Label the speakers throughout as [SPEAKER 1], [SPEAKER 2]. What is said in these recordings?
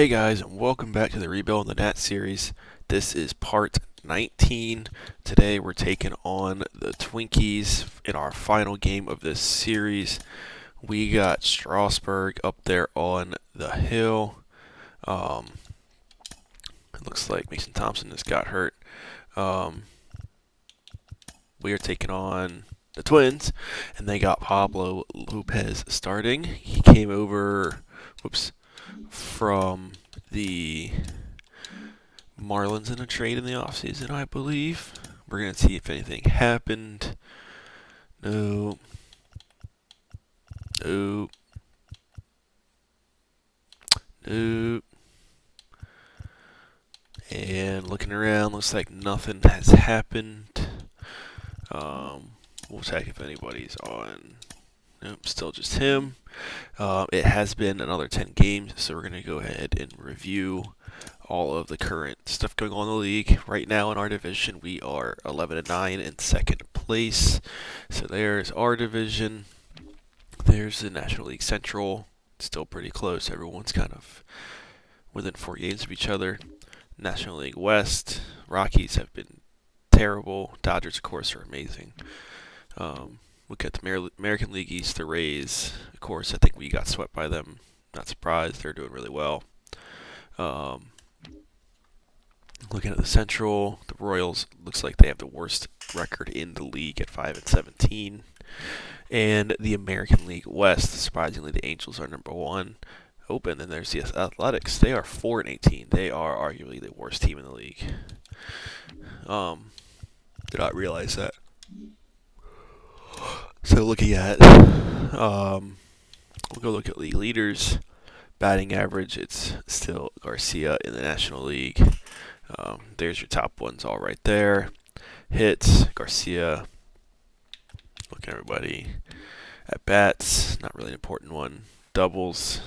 [SPEAKER 1] Hey guys, and welcome back to the Rebuild the Nat series. This is part 19. Today we're taking on the Twinkies in our final game of this series. We got Strasburg up there on the hill. It looks like Mason Thompson just got hurt. We are taking on the Twins, and they got Pablo Lopez starting. He came over, from the Marlins in a trade in the offseason, I believe. We're going to see if anything happened. No. No. No. And looking around, looks like nothing has happened. We'll check if anybody's on. Nope, still just him. It has been another 10 games, so we're going to go ahead and review all of the current stuff going on in the league. Right now in our division, we are 11-9 in second place. So there's our division. There's the National League Central. Still pretty close. Everyone's kind of within 4 games of each other. National League West, Rockies have been terrible. Dodgers, of course, are amazing. Look at the American League East, the Rays. Of course, I think we got swept by them. Not surprised. They're doing really well. Looking at the Central, the Royals looks like they have the worst record in the league at 5-17. And the American League West, surprisingly, the Angels are number 1. Open, and there's the Athletics. They are 4-18. They are arguably the worst team in the league. Did not realize that. So looking at, we'll go look at league leaders. Batting average, it's still Garcia in the National League. There's your top ones all right there. Hits, Garcia. Look at everybody. At bats, not really an important one. Doubles,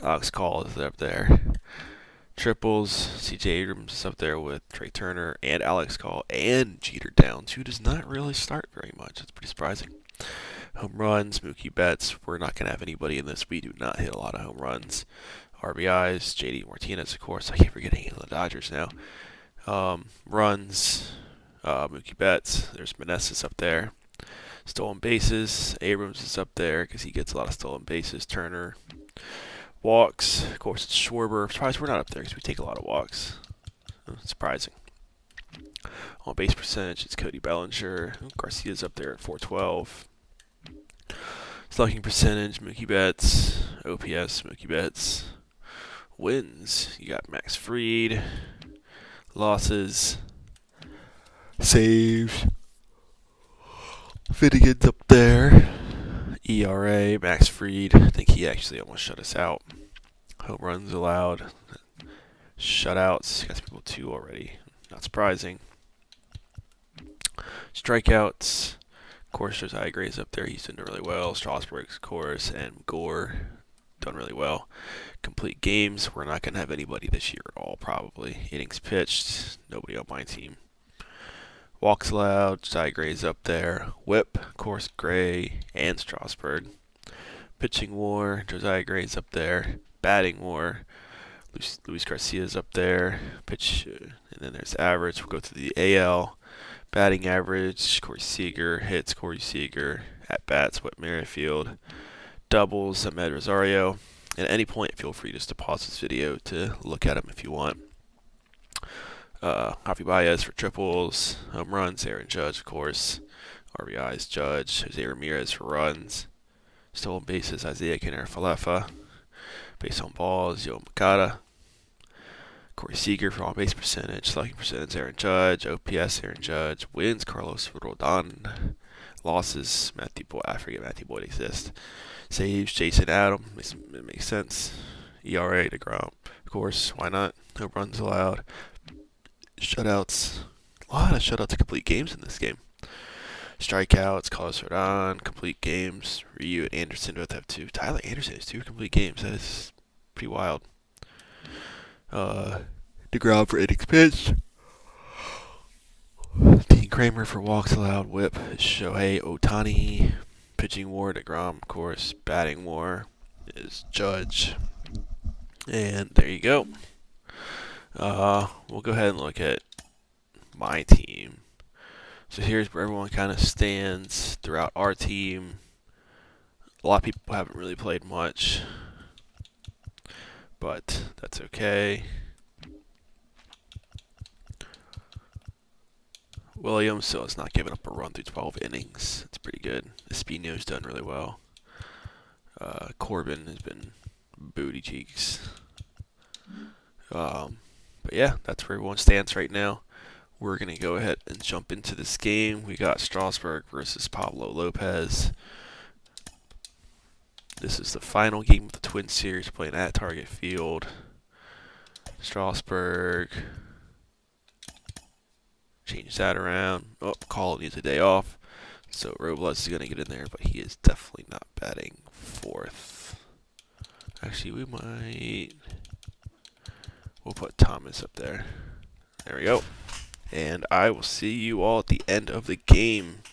[SPEAKER 1] Alex Call is up there. Triples, C.J. Abrams is up there with Trey Turner and Alex Call and Jeter Downs, who does not really start very much. That's pretty surprising. Home runs, Mookie Betts. We're not going to have anybody in this. We do not hit a lot of home runs. RBIs, J.D. Martinez, of course. I keep forgetting the Dodgers now. Runs, Mookie Betts. There's Meneses up there. Stolen bases, Abrams is up there because he gets a lot of stolen bases. Turner. Walks, of course, it's Schwarber. I'm surprised we're not up there because we take a lot of walks. Surprising. On base percentage, it's Cody Bellinger. Garcia's up there at 412. Slugging percentage, Mookie Betts. OPS, Mookie Betts. Wins, you got Max Fried. Losses, saves. Finnegan's up there. ERA, Max Fried. I think he actually almost shut us out. Home runs allowed. Shutouts, got people 2 already. Not surprising. Strikeouts. Of course, Josiah Gray's up there. He's doing really well. Strasburg, of course, and Gore done really well. Complete games. We're not going to have anybody this year at all, probably. Innings pitched. Nobody on my team. Walks allowed. Josiah Gray's up there. Whip, of course, Gray and Strasburg. Pitching war. Josiah Gray's up there. Batting war. Luis Garcia's up there. And then there's average. We'll go to the AL. Batting average, Corey Seager. Hits, Corey Seager. At bats, Whit Merrifield. Doubles, Ahmed Rosario. And at any point, feel free just to pause this video to look at them if you want. Javi Baez for triples. Home runs, Aaron Judge, of course. RBIs, Judge. Jose Ramirez for runs. Stolen bases, Isaiah Kiner-Falefa. Base on balls, Yo Makata. Corey Seager for on-base percentage. Slugging percentage, Aaron Judge. OPS, Aaron Judge. Wins, Carlos Rodon. Losses, Matthew Boyd. I forget Matthew Boyd exists. Saves, Jason Adam. It makes sense. ERA, DeGrom. Of course, why not? No runs allowed. Shutouts. A lot of shutouts to complete games in this game. Strikeouts, Carlos Rodon. Complete games. Ryu and Anderson both have 2. Tyler Anderson has 2 complete games. That is pretty wild. DeGrom for innings pitched. Dean Kramer for walks allowed. Whip is Shohei Ohtani. Pitching war, DeGrom, of course. Batting war is Judge. And there you go. We'll go ahead and look at my team. So here's where everyone kind of stands throughout our team. A lot of people haven't really played much, but that's okay. Williams still has not given up a run through 12 innings. That's pretty good. Espino's done really well. Corbin has been booty cheeks. But yeah, that's where everyone stands right now. We're going to go ahead and jump into this game. We got Strasburg versus Pablo Lopez. This is the final game of the Twin Series playing at Target Field. Strasburg. Change that around. Oh, Call needs a day off. So Robles is going to get in there, but he is definitely not batting fourth. Actually, we'll put Thomas up there. There we go. And I will see you all at the end of the game.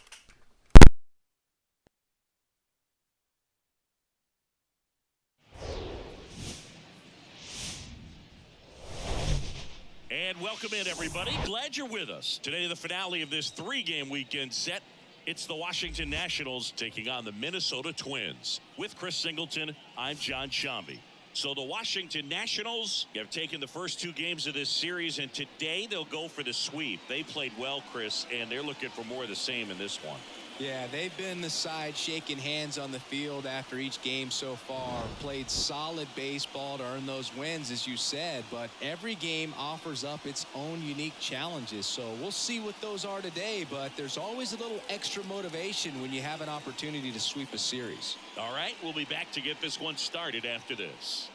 [SPEAKER 2] And welcome in, everybody. Glad you're with us. Today, the finale of this three-game weekend set. It's the Washington Nationals taking on the Minnesota Twins. With Chris Singleton, I'm John Shambi. So the Washington Nationals have taken the first two games of this series, and today they'll go for the sweep. They played well, Chris, and they're looking for more of the same in this one.
[SPEAKER 3] Yeah, they've been the side shaking hands on the field after each game so far. Played solid baseball to earn those wins, as you said, but every game offers up its own unique challenges. So we'll see what those are today, but there's always a little extra motivation when you have an opportunity to sweep a series.
[SPEAKER 2] All right, we'll be back to get this one started after this.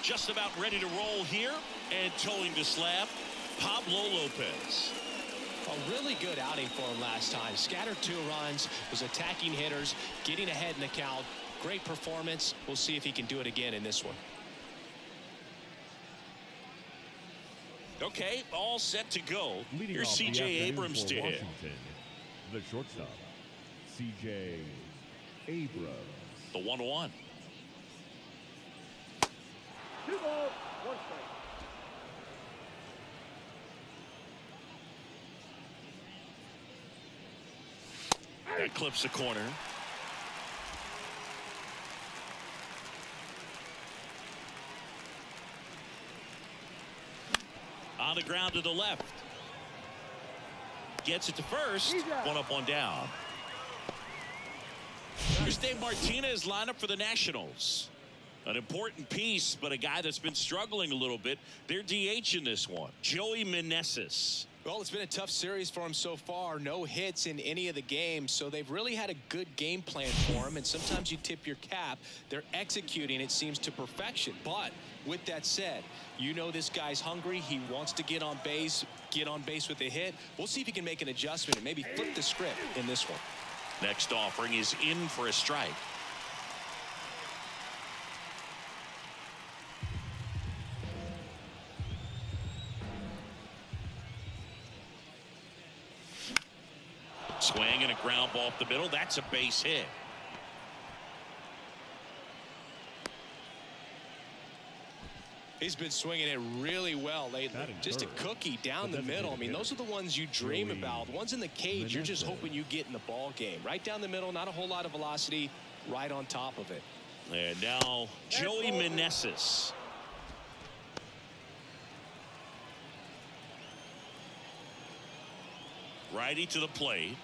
[SPEAKER 2] Just about ready to roll here, and towing the slab, Pablo Lopez.
[SPEAKER 4] A really good outing for him last time. Scattered 2 runs, was attacking hitters, getting ahead in the count. Great performance. We'll see if he can do it again in this one.
[SPEAKER 2] Okay, all set to go. Here's C.J. Abrams to hit.
[SPEAKER 5] The shortstop, C.J. Abrams.
[SPEAKER 2] The 1-1.
[SPEAKER 6] 2 balls, 1 strike.
[SPEAKER 2] That clips the corner. On the ground to the left. Gets it to first. 1 up, 1 down. Here's Dave Martinez lineup for the Nationals. An important piece, but a guy that's been struggling a little bit. They're DH in this one. Joey Meneses.
[SPEAKER 3] Well, it's been a tough series for him so far. No hits in any of the games, so they've really had a good game plan for him, and sometimes you tip your cap. They're executing, it seems, to perfection. But with that said, you know this guy's hungry. He wants to get on base with a hit. We'll see if he can make an adjustment and maybe flip the script in this one.
[SPEAKER 2] Next offering is in for a strike. Swing and a ground ball up the middle. That's a base hit.
[SPEAKER 3] He's been swinging it really well lately. Just a cookie down the middle. I mean, those are the ones you dream about. The ones in the cage, you're just hoping you get in the ball game. Right down the middle, not a whole lot of velocity, right on top of it.
[SPEAKER 2] And now Joey Meneses. Righty to the plate.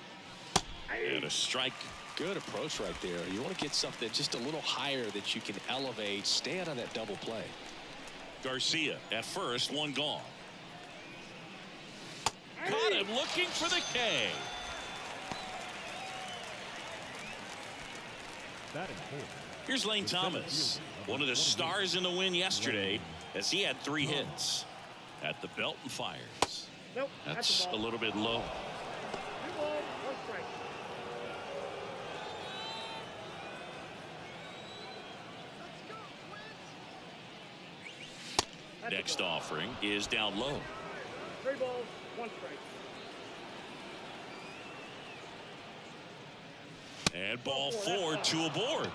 [SPEAKER 2] And a strike.
[SPEAKER 3] Good approach right there. You want to get something just a little higher that you can elevate. Stay out of that double play.
[SPEAKER 2] Garcia at first, 1 gone. Caught him looking for the K. Here's Lane Thomas, one of the stars in the win yesterday, as he had 3 hits. At the belt and fires.
[SPEAKER 6] Nope,
[SPEAKER 2] that's a little bit low.
[SPEAKER 6] 2 balls, 1 strike.
[SPEAKER 2] Next offering is down low.
[SPEAKER 6] 3 balls, 1 strike.
[SPEAKER 2] And ball 4, 2 aboard.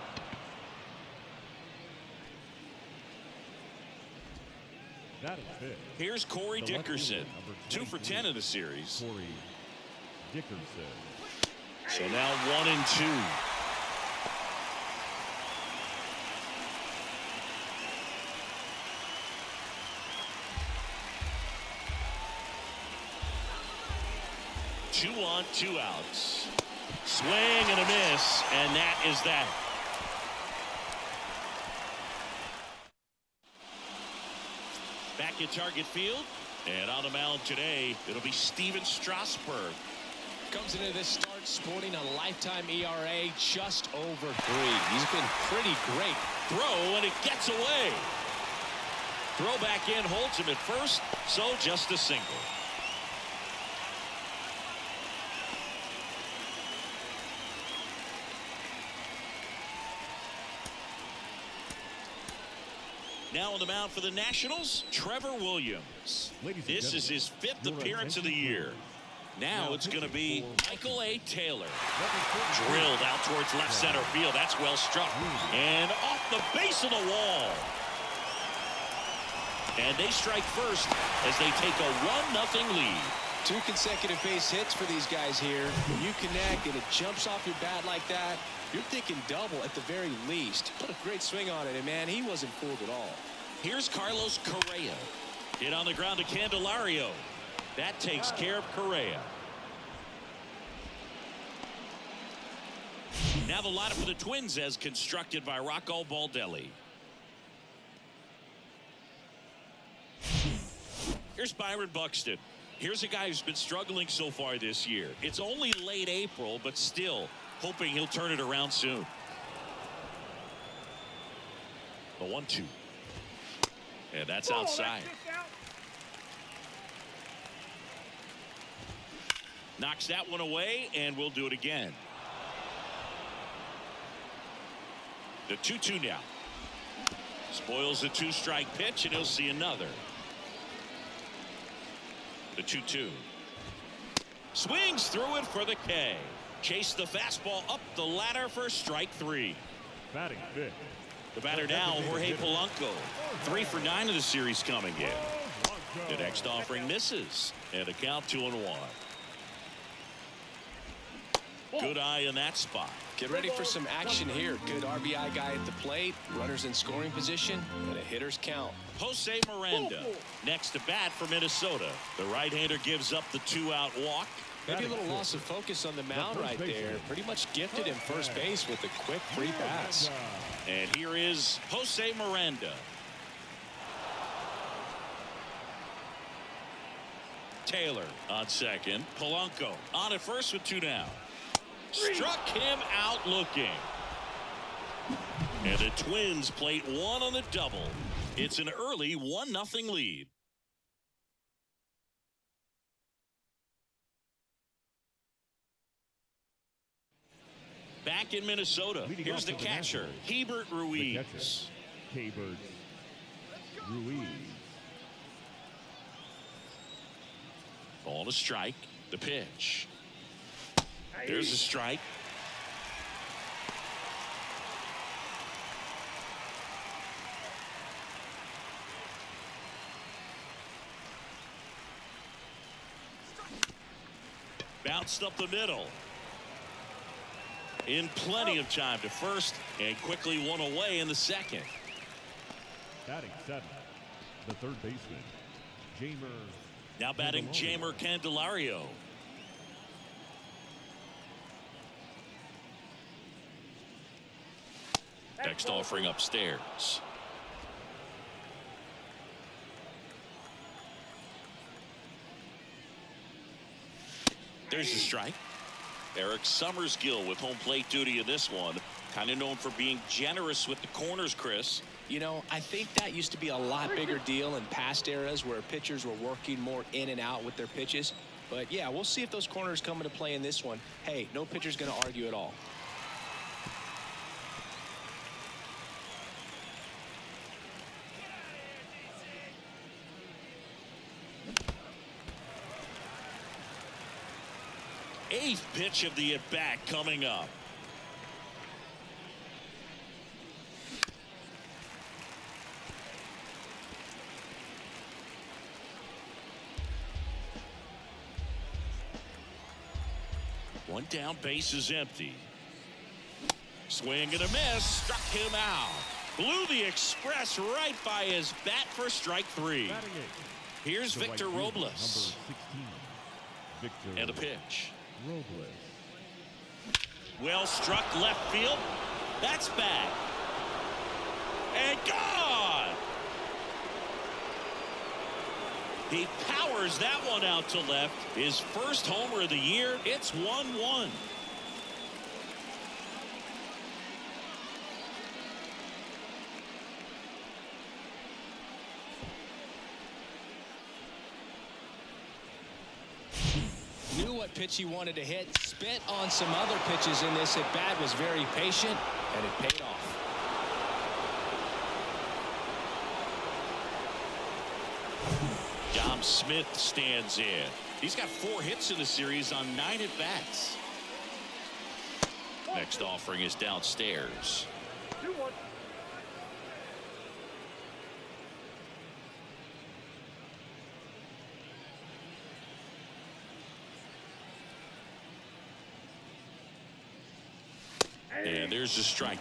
[SPEAKER 5] Batting fifth.
[SPEAKER 2] Here's Corey
[SPEAKER 5] The left
[SPEAKER 2] Dickerson,
[SPEAKER 5] fielder, number
[SPEAKER 2] 2 for 10 in the series.
[SPEAKER 5] Corey Dickerson.
[SPEAKER 2] So now 1-2. Two on, 2 outs. Swing and a miss, and that is that. Back at Target Field, and on the mound today, it'll be Steven Strasburg.
[SPEAKER 4] Comes into this start sporting a lifetime ERA just over 3. He's been pretty great.
[SPEAKER 2] Throw, and it gets away. Throw back in, holds him at first, so just a single. Now on the mound for the Nationals, Trevor Williams. This is his 5th appearance of the year. Now it's going to be Michael A. Taylor. Drilled out towards left center field. That's well struck. And off the base of the wall. And they strike first as they take a 1-0 lead.
[SPEAKER 3] 2 consecutive base hits for these guys here. When you connect and it jumps off your bat like that, you're thinking double at the very least. What a great swing on it, and man, he wasn't fooled at all.
[SPEAKER 2] Here's Carlos Correa. Hit on the ground to Candelario. That takes care of Correa. Now the lineup for the Twins as constructed by Rocco Baldelli. Here's Byron Buxton. Here's a guy who's been struggling so far this year. It's only late April, but still hoping he'll turn it around soon. The 1-2. And that's outside. Knocks that one away, and we'll do it again. The 2-2 now. Spoils the 2-strike pitch, and he'll see another. The 2-2. Swings through it for the K. Chase the fastball up the ladder for strike 3.
[SPEAKER 5] Batting fifth.
[SPEAKER 2] The batter now, Jorge Polanco. 3 for 9 of the series coming in. The next offering misses, and a count 2-1. Good eye in that spot.
[SPEAKER 3] Get ready for some action here. Good RBI guy at the plate, runners in scoring position, and a hitter's count.
[SPEAKER 2] Jose Miranda next to bat for Minnesota. The right-hander gives up the 2-out walk.
[SPEAKER 3] Maybe a little loss of focus on the mound right there. Pretty much gifted him first base with a quick free pass.
[SPEAKER 2] And here is Jose Miranda. Taylor on second. Polanco on at first with 2 down. Struck him out looking. And the Twins plate 1 on the double. It's an early 1-0 lead. Back in Minnesota, here's the catcher, Hebert Ruiz.
[SPEAKER 5] Hebert Ruiz.
[SPEAKER 2] Ball to strike. The pitch. There's a strike. Bounced up the middle. In plenty of time to first, and quickly one away in the second.
[SPEAKER 5] Batting seventh, the third baseman, Jamer.
[SPEAKER 2] Now batting Jamer Candelario. Next offering upstairs. There's the strike. Eric Summerskill with home plate duty in this one. Kind of known for being generous with the corners, Chris.
[SPEAKER 3] You know, I think that used to be a lot bigger deal in past eras where pitchers were working more in and out with their pitches. But yeah, we'll see if those corners come into play in this one. Hey, no pitcher's going to argue at all.
[SPEAKER 2] Eighth pitch of the at-bat coming up. One down, base is empty. Swing and a miss, struck him out. Blew the express right by his bat for strike 3.
[SPEAKER 5] Batting eighth,
[SPEAKER 2] Here's
[SPEAKER 5] the
[SPEAKER 2] Victor
[SPEAKER 5] right fielder,
[SPEAKER 2] Robles.
[SPEAKER 5] number 16, Victor
[SPEAKER 2] And a pitch.
[SPEAKER 5] Robles.
[SPEAKER 2] Well struck left field. That's back. And gone. He powers that one out to left. His first homer of the year. It's 1-1.
[SPEAKER 3] Knew what pitch he wanted to hit. Spit on some other pitches in this at bat. Was very patient, and it paid off.
[SPEAKER 2] Dom Smith stands in. He's got 4 hits in the series on 9 at bats. Next offering is downstairs.
[SPEAKER 6] 2-1.
[SPEAKER 2] And there's the strike.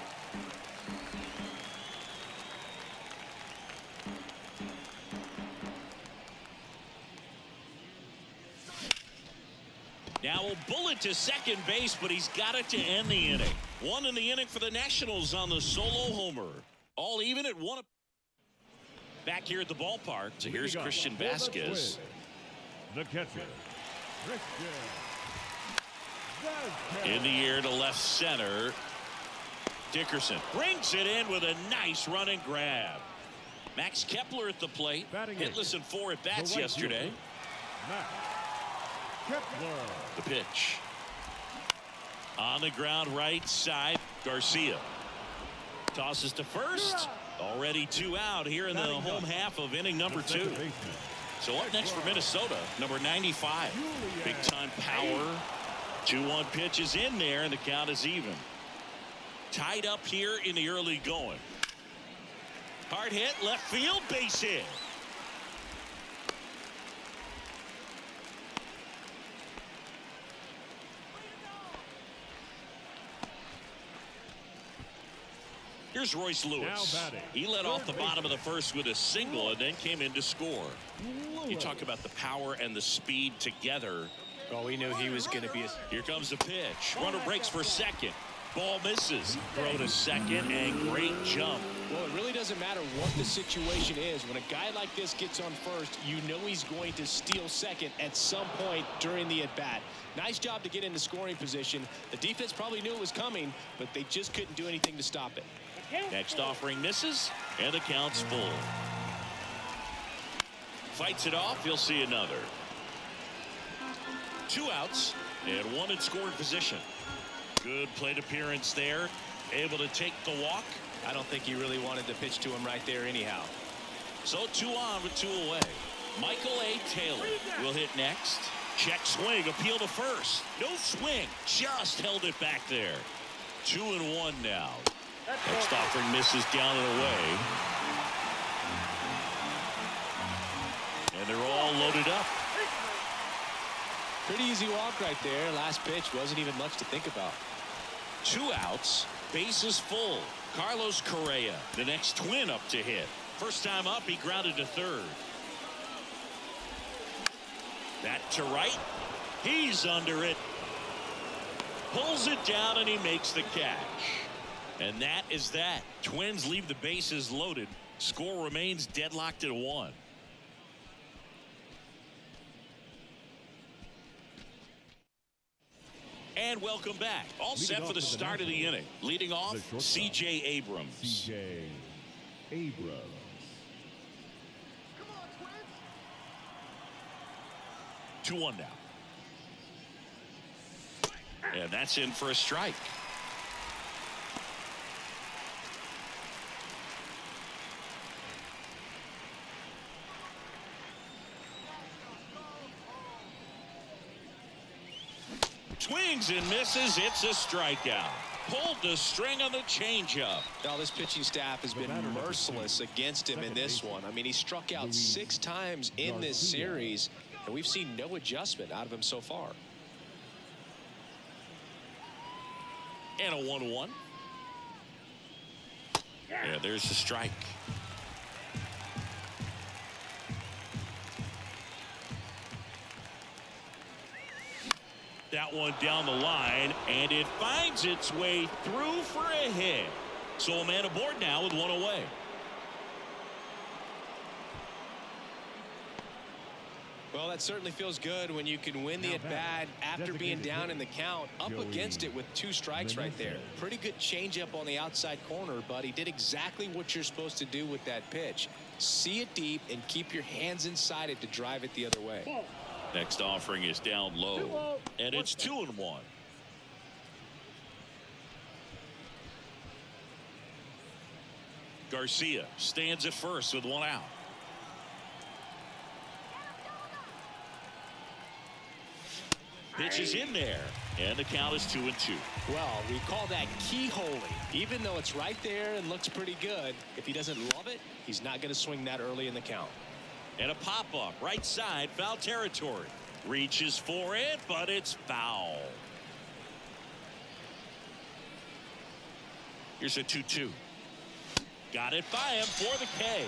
[SPEAKER 2] Now a bullet to second base, but he's got it to end the inning. 1 in the inning for the Nationals on the solo homer. All even at 1. Back here at the ballpark. So here's Christian Vasquez.
[SPEAKER 5] The catcher, Christian Vasquez.
[SPEAKER 2] In the air to left center. Dickerson brings it in with a nice running grab. Max Kepler at the plate.
[SPEAKER 5] Batting
[SPEAKER 2] Hitless in 4 at bats
[SPEAKER 5] the right
[SPEAKER 2] yesterday.
[SPEAKER 5] fielder, Max Kepler.
[SPEAKER 2] The pitch. On the ground right side. Garcia tosses to first. Already 2 out here in the home half of inning number 2. So up next for Minnesota, number 95. Big time power. 2-1 pitch is in there, and the count is even. Tied up here in the early going. Hard hit, left field, base hit. Here's Royce Lewis. He led off the bottom of the first with a single and then came in to score. You talk about the power and the speed together.
[SPEAKER 3] Well, we knew he was going to be.
[SPEAKER 2] Here comes the pitch. Runner breaks for second. Ball misses. Throw to second and great jump.
[SPEAKER 3] Well, it really doesn't matter what the situation is. When a guy like this gets on first, you know he's going to steal second at some point during the at-bat. Nice job to get into scoring position. The defense probably knew it was coming, but they just couldn't do anything to stop it.
[SPEAKER 2] Next offering misses, and the count's full. Fights it off. You'll see another. 2 outs and 1 in scoring position. Good plate appearance there. Able to take the walk.
[SPEAKER 3] I don't think he really wanted to pitch to him right there anyhow.
[SPEAKER 2] So 2 on with 2 away. Michael A. Taylor will hit next. Check swing. Appeal to first. No swing. Just held it back there. 2-1 now. Next offering misses down and away. And they're all loaded up.
[SPEAKER 3] Pretty easy walk right there. Last pitch wasn't even much to think about.
[SPEAKER 2] 2 outs. Bases full. Carlos Correa, the next Twin up to hit. First time up, he grounded to third. That to right. He's under it. Pulls it down and he makes the catch. And that is that. Twins leave the bases loaded. Score remains deadlocked at 1. And welcome back. All set for the start of the inning. Leading off, C.J. Abrams.
[SPEAKER 5] C.J. Abrams.
[SPEAKER 2] 2-1 now. And that's in for a strike. Swings and misses. It's a strikeout. Pulled the string on the changeup.
[SPEAKER 3] Now this pitching staff has been merciless against him in this one. I mean, he struck out 6 times in this series, and we've seen no adjustment out of him so far.
[SPEAKER 2] And a 1-1. Yeah, there's the strike. That one down the line, and it finds its way through for a hit. So a man aboard now with one away.
[SPEAKER 3] Well, that certainly feels good when you can win the at-bat after being down in the count. Up against it with 2 strikes right there. Pretty good changeup on the outside corner, but he did exactly what you're supposed to do with that pitch. See it deep and keep your hands inside it to drive it the other way.
[SPEAKER 2] Next offering is down low, and it's 2-1. Garcia stands at first with 1 out. Pitch is in there, and the count is 2-2.
[SPEAKER 3] Well, we call that keyholing. Even though it's right there and looks pretty good, if he doesn't love it, he's not going to swing that early in the count.
[SPEAKER 2] And a pop-up right side, foul territory. Reaches for it, but it's foul. Here's a 2-2. Got it by him for the K.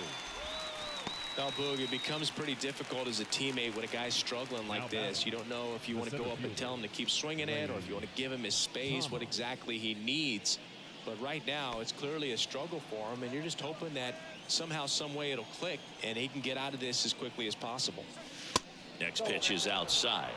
[SPEAKER 3] Now, Boog, it becomes pretty difficult as a teammate when a guy's struggling like this. You don't know if you want to go up and tell him to keep swinging it, or if you want to give him his space, what exactly he needs. But right now, it's clearly a struggle for him, and you're just hoping that somehow, some way it'll click, and he can get out of this as quickly as possible.
[SPEAKER 2] Next pitch is outside.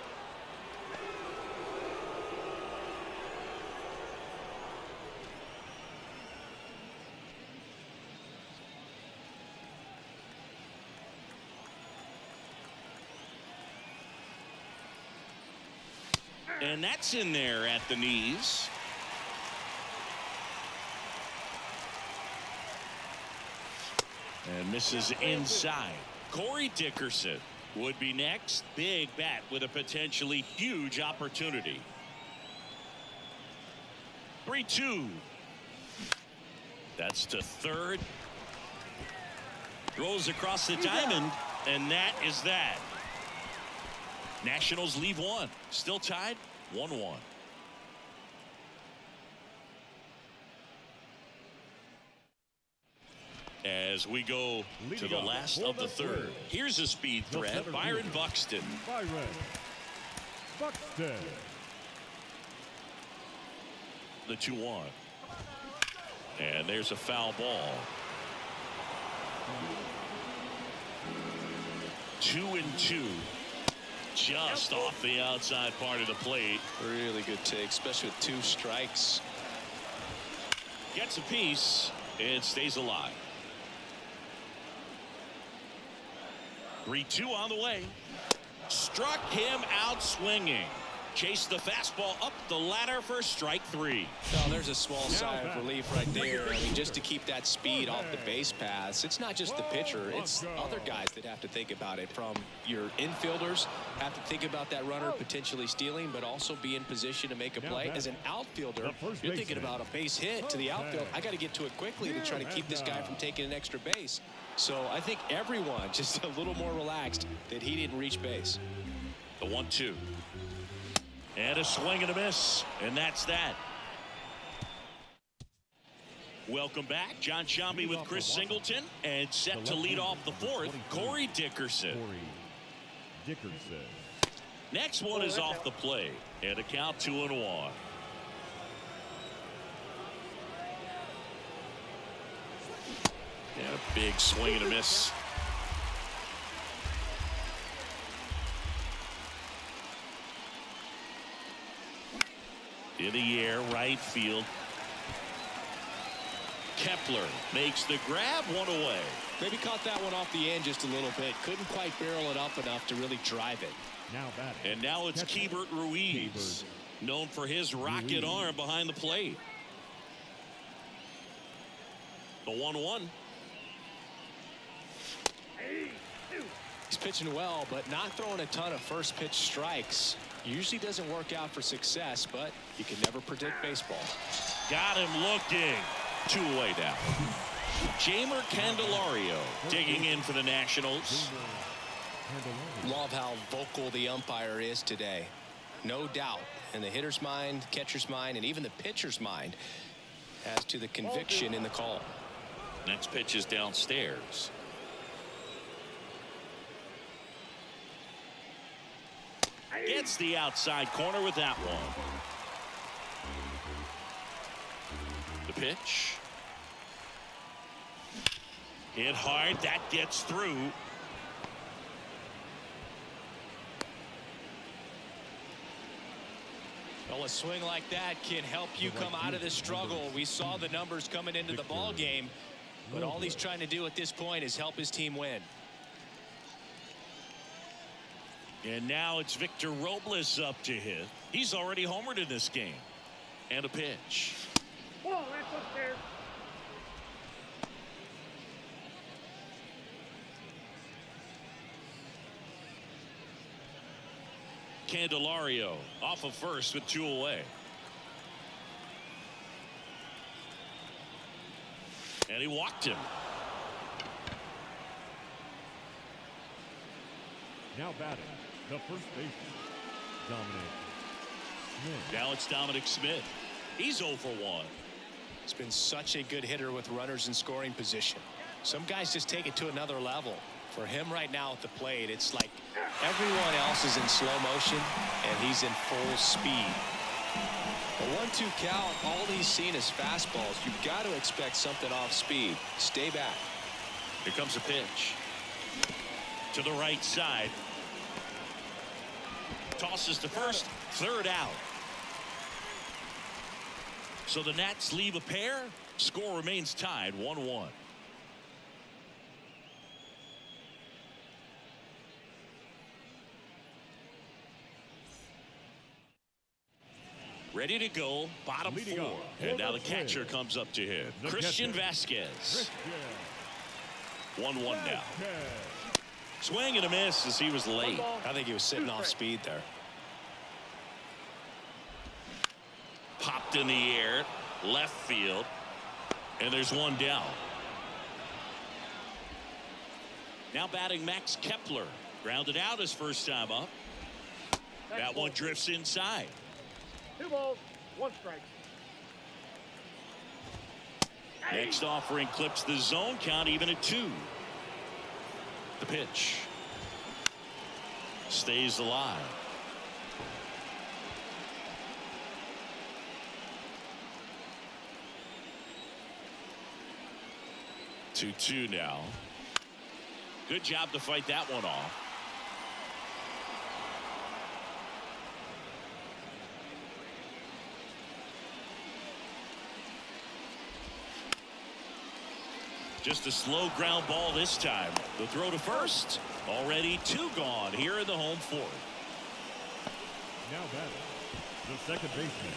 [SPEAKER 2] And that's in there at the knees. And misses inside. Corey Dickerson would be next. Big bat with a potentially huge opportunity. 3-2. That's to third. Throws across the diamond, and that is that. Nationals leave 1. Still tied 1-1. As we go to the last of the third. Here's a speed threat. Byron Buxton.
[SPEAKER 5] Byron Buxton.
[SPEAKER 2] The 2-1. And there's a foul ball. 2-2. Just off the outside part of the plate.
[SPEAKER 3] Really good take, especially with 2 strikes.
[SPEAKER 2] Gets a piece and stays alive. 3-2 on the way. Struck him out swinging. Chased the fastball up the ladder for strike 3.
[SPEAKER 3] Oh, there's a small sigh of relief right there. I mean, just to keep that speed off the base paths. It's not just the pitcher. It's other guys that have to think about it. From your infielders have to think about that runner potentially stealing, but also be in position to make a play. As an outfielder, you're thinking about a base hit to the outfield. I got to get to it quickly to try to keep this guy from taking an extra base. So I think everyone just a little more relaxed that he didn't reach base.
[SPEAKER 2] The 1-2. And a swing and a miss. And that's that. Welcome back. John Shambi with Chris Singleton. And set to lead off the 4th, Corey Dickerson. Next one is off the plate. And a count 2-1. And a big swing and a miss. In the air, right field. Kepler makes the grab, 1 away.
[SPEAKER 3] Maybe caught that one off the end just a little bit. Couldn't quite barrel it up enough to really drive it.
[SPEAKER 2] And now it's Keibert Ruiz, known for his rocket arm behind the plate. The 1-1.
[SPEAKER 3] He's pitching well, but not throwing a ton of first pitch strikes. Usually doesn't work out for success, but you can never predict baseball.
[SPEAKER 2] Got him looking. 2 away now. Jamer Candelario digging in for the Nationals.
[SPEAKER 3] Love how vocal the umpire is today. no doubt in the hitter's mind, catcher's mind, and even the pitcher's mind as to the conviction in the call.
[SPEAKER 2] Next pitch is downstairs. Gets the outside corner with that one. The pitch. Hit hard. That gets through.
[SPEAKER 3] Well, a swing like that can help you come out of this struggle. We saw the numbers coming into the ball game, but all he's trying to do at this point is help his team win.
[SPEAKER 2] And now it's Victor Robles up to hit. He's already homered in this game. And a pitch.
[SPEAKER 6] Ball, that's upstairs.
[SPEAKER 2] Candelario off of first with 2 away. And he walked him.
[SPEAKER 5] Now batting, the first baseman, Dominic Smith.
[SPEAKER 2] Now it's Dominic Smith. He's 0 for 1.
[SPEAKER 3] It's been such a good hitter with runners in scoring position. Some guys just take it to another level. For him right now at the plate, it's like everyone else is in slow motion and he's in full speed. A 1-2 count, all he's seen is fastballs. You've got to expect something off speed. Stay back.
[SPEAKER 2] Here comes a pitch. To the right side. Tosses to first, third out. So the Nats leave a pair. Score remains tied 1-1. Ready to go, bottom
[SPEAKER 5] Leading
[SPEAKER 2] 4.
[SPEAKER 5] off,
[SPEAKER 2] And now the
[SPEAKER 5] Lopez.
[SPEAKER 2] catcher comes up to hit.
[SPEAKER 5] The
[SPEAKER 2] Christian
[SPEAKER 5] catcher.
[SPEAKER 2] Vasquez.
[SPEAKER 5] Christian
[SPEAKER 2] 1-1 now.
[SPEAKER 5] Vasquez.
[SPEAKER 2] Swing and a miss as he was late.
[SPEAKER 3] I think he was sitting off speed there.
[SPEAKER 2] Popped in the air, left field, and there's one down. Now batting Max Kepler. Grounded out his first time up. That one drifts inside.
[SPEAKER 6] 2 balls, 1 strike.
[SPEAKER 2] Next offering clips the zone count even at 2. The pitch stays alive. Two now. Good job to fight that one off. Just a slow ground ball this time. The throw to first. Already 2 gone here in the home 4th.
[SPEAKER 5] Now batting, the second baseman,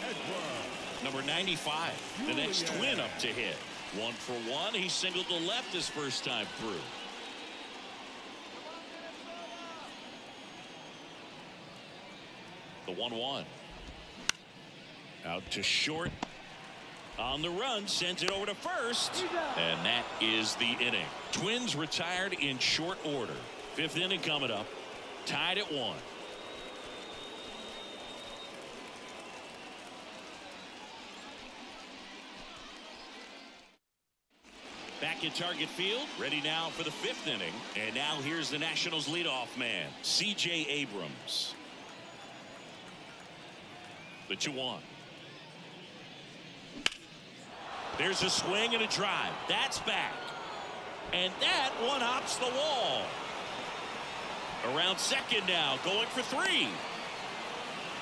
[SPEAKER 5] Edward.
[SPEAKER 2] Number 95, the next twin up to hit. 1 for 1. He singled to left his first time through. The 1-1. Out to short. On the run, sends it over to first. And that is the inning. Twins retired in short order. 5th inning coming up. Tied at 1. Back in target field, ready now for the 5th inning. And now here's the Nationals leadoff man, C.J. Abrams. The 2-1. There's a swing and a drive. That's back. And that one hops the wall. Around second now, going for 3.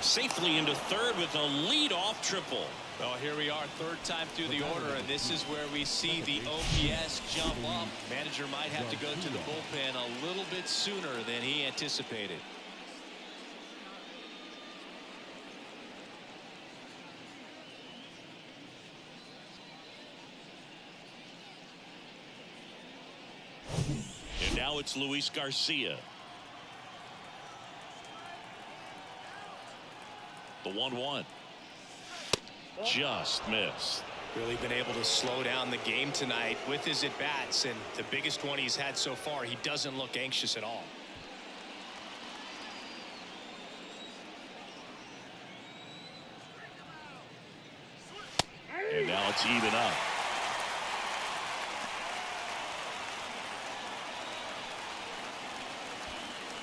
[SPEAKER 2] Safely into third with a leadoff triple.
[SPEAKER 3] Well, here we are, 3rd time through the order, and this is where we see the OPS jump up. Manager might have to go to the bullpen a little bit sooner than he anticipated.
[SPEAKER 2] And now it's Luis Garcia. The 1-1. Just missed.
[SPEAKER 3] Really been able to slow down the game tonight with his at-bats, and the biggest one he's had so far, he doesn't look anxious at all.
[SPEAKER 2] And now it's even up.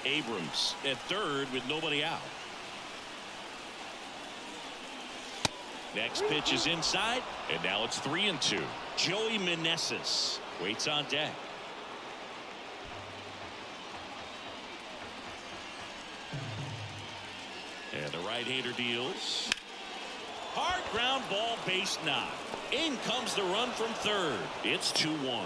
[SPEAKER 2] Abrams at third with nobody out. Next pitch is inside, and now it's 3-2. Joey Meneses waits on deck. And the right-hander deals. Hard ground ball, base knock. In comes the run from third. It's 2-1.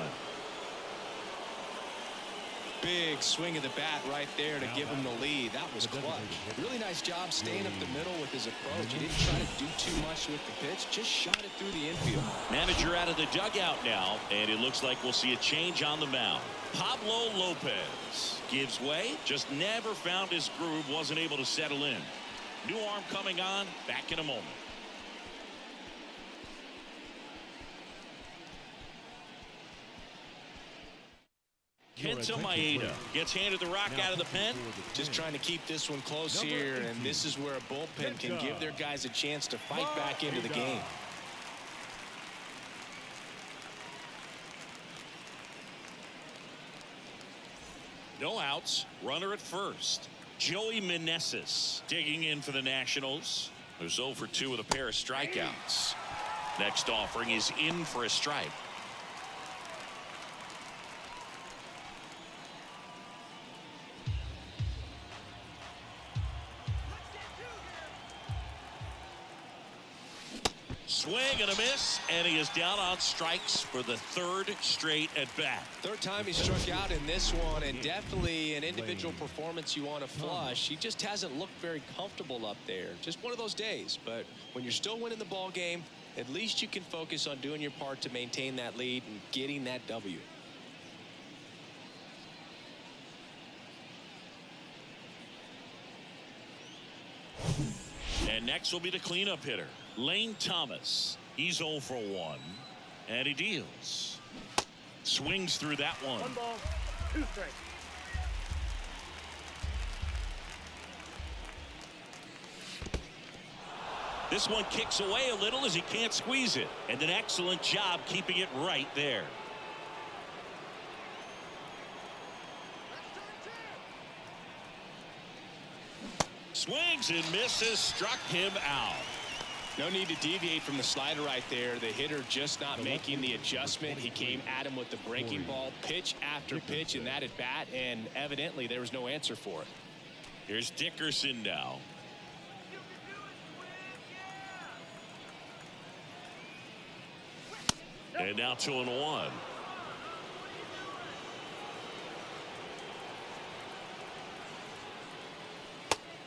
[SPEAKER 3] Big swing of the bat right there to give him the lead. That was clutch. Really nice job staying up the middle with his approach. He didn't try to do too much with the pitch, just shot it through the infield.
[SPEAKER 2] Manager out of the dugout now, and it looks like we'll see a change on the mound. Pablo Lopez gives way, just never found his groove, wasn't able to settle in. New arm coming on, back in a moment. Kenta Maeda gets handed the rock out of the pen.
[SPEAKER 3] Just trying to keep this one close here, and this is where a bullpen can give their guys a chance to fight back into the game.
[SPEAKER 2] No outs, runner at first. Joey Meneses digging in for the Nationals. Who's 0 for 2 with a pair of strikeouts. Next offering is in for a strike. Swing and a miss, and he is down on strikes for the third straight at bat.
[SPEAKER 3] Third time he struck out in this one, and definitely an individual performance you want to flush. He just hasn't looked very comfortable up there. Just one of those days. But when you're still winning the ball game, at least you can focus on doing your part to maintain that lead and getting that W.
[SPEAKER 2] And next will be the cleanup hitter, Lane Thomas. He's 0 for 1, and he deals. Swings through that one.
[SPEAKER 6] 1 ball, 2 strikes.
[SPEAKER 2] This one kicks away a little as he can't squeeze it, and an excellent job keeping it right there. Swings and misses, struck him out.
[SPEAKER 3] No need to deviate from the slider right there. The hitter just not making the adjustment. He came at him with the breaking ball, pitch after pitch in that at bat, and evidently there was no answer for it.
[SPEAKER 2] Here's Dickerson now. And now 2-1.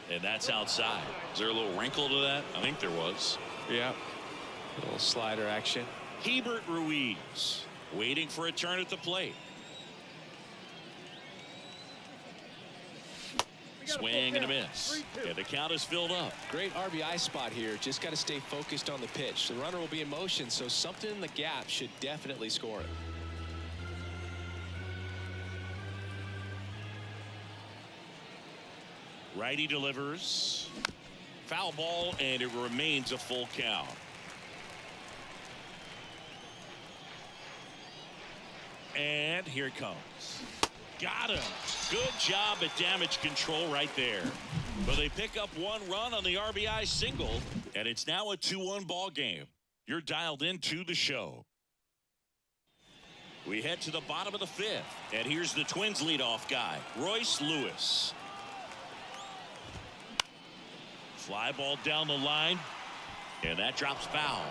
[SPEAKER 2] And that's outside. Is there a little wrinkle to that? I think there was.
[SPEAKER 3] Yeah. A little slider action.
[SPEAKER 2] Hebert Ruiz waiting for a turn at the plate. Swing and a miss. And the count is filled up.
[SPEAKER 3] Great RBI spot here. Just got to stay focused on the pitch. The runner will be in motion, so something in the gap should definitely score it.
[SPEAKER 2] Righty delivers. Foul ball, and it remains a full count. And here it comes. Got him. Good job at damage control right there. But they pick up 1 run on the RBI single, and it's now a 2-1 ball game. You're dialed into the show. We head to the bottom of the 5th, and here's the Twins leadoff guy, Royce Lewis. Fly ball down the line, and that drops foul.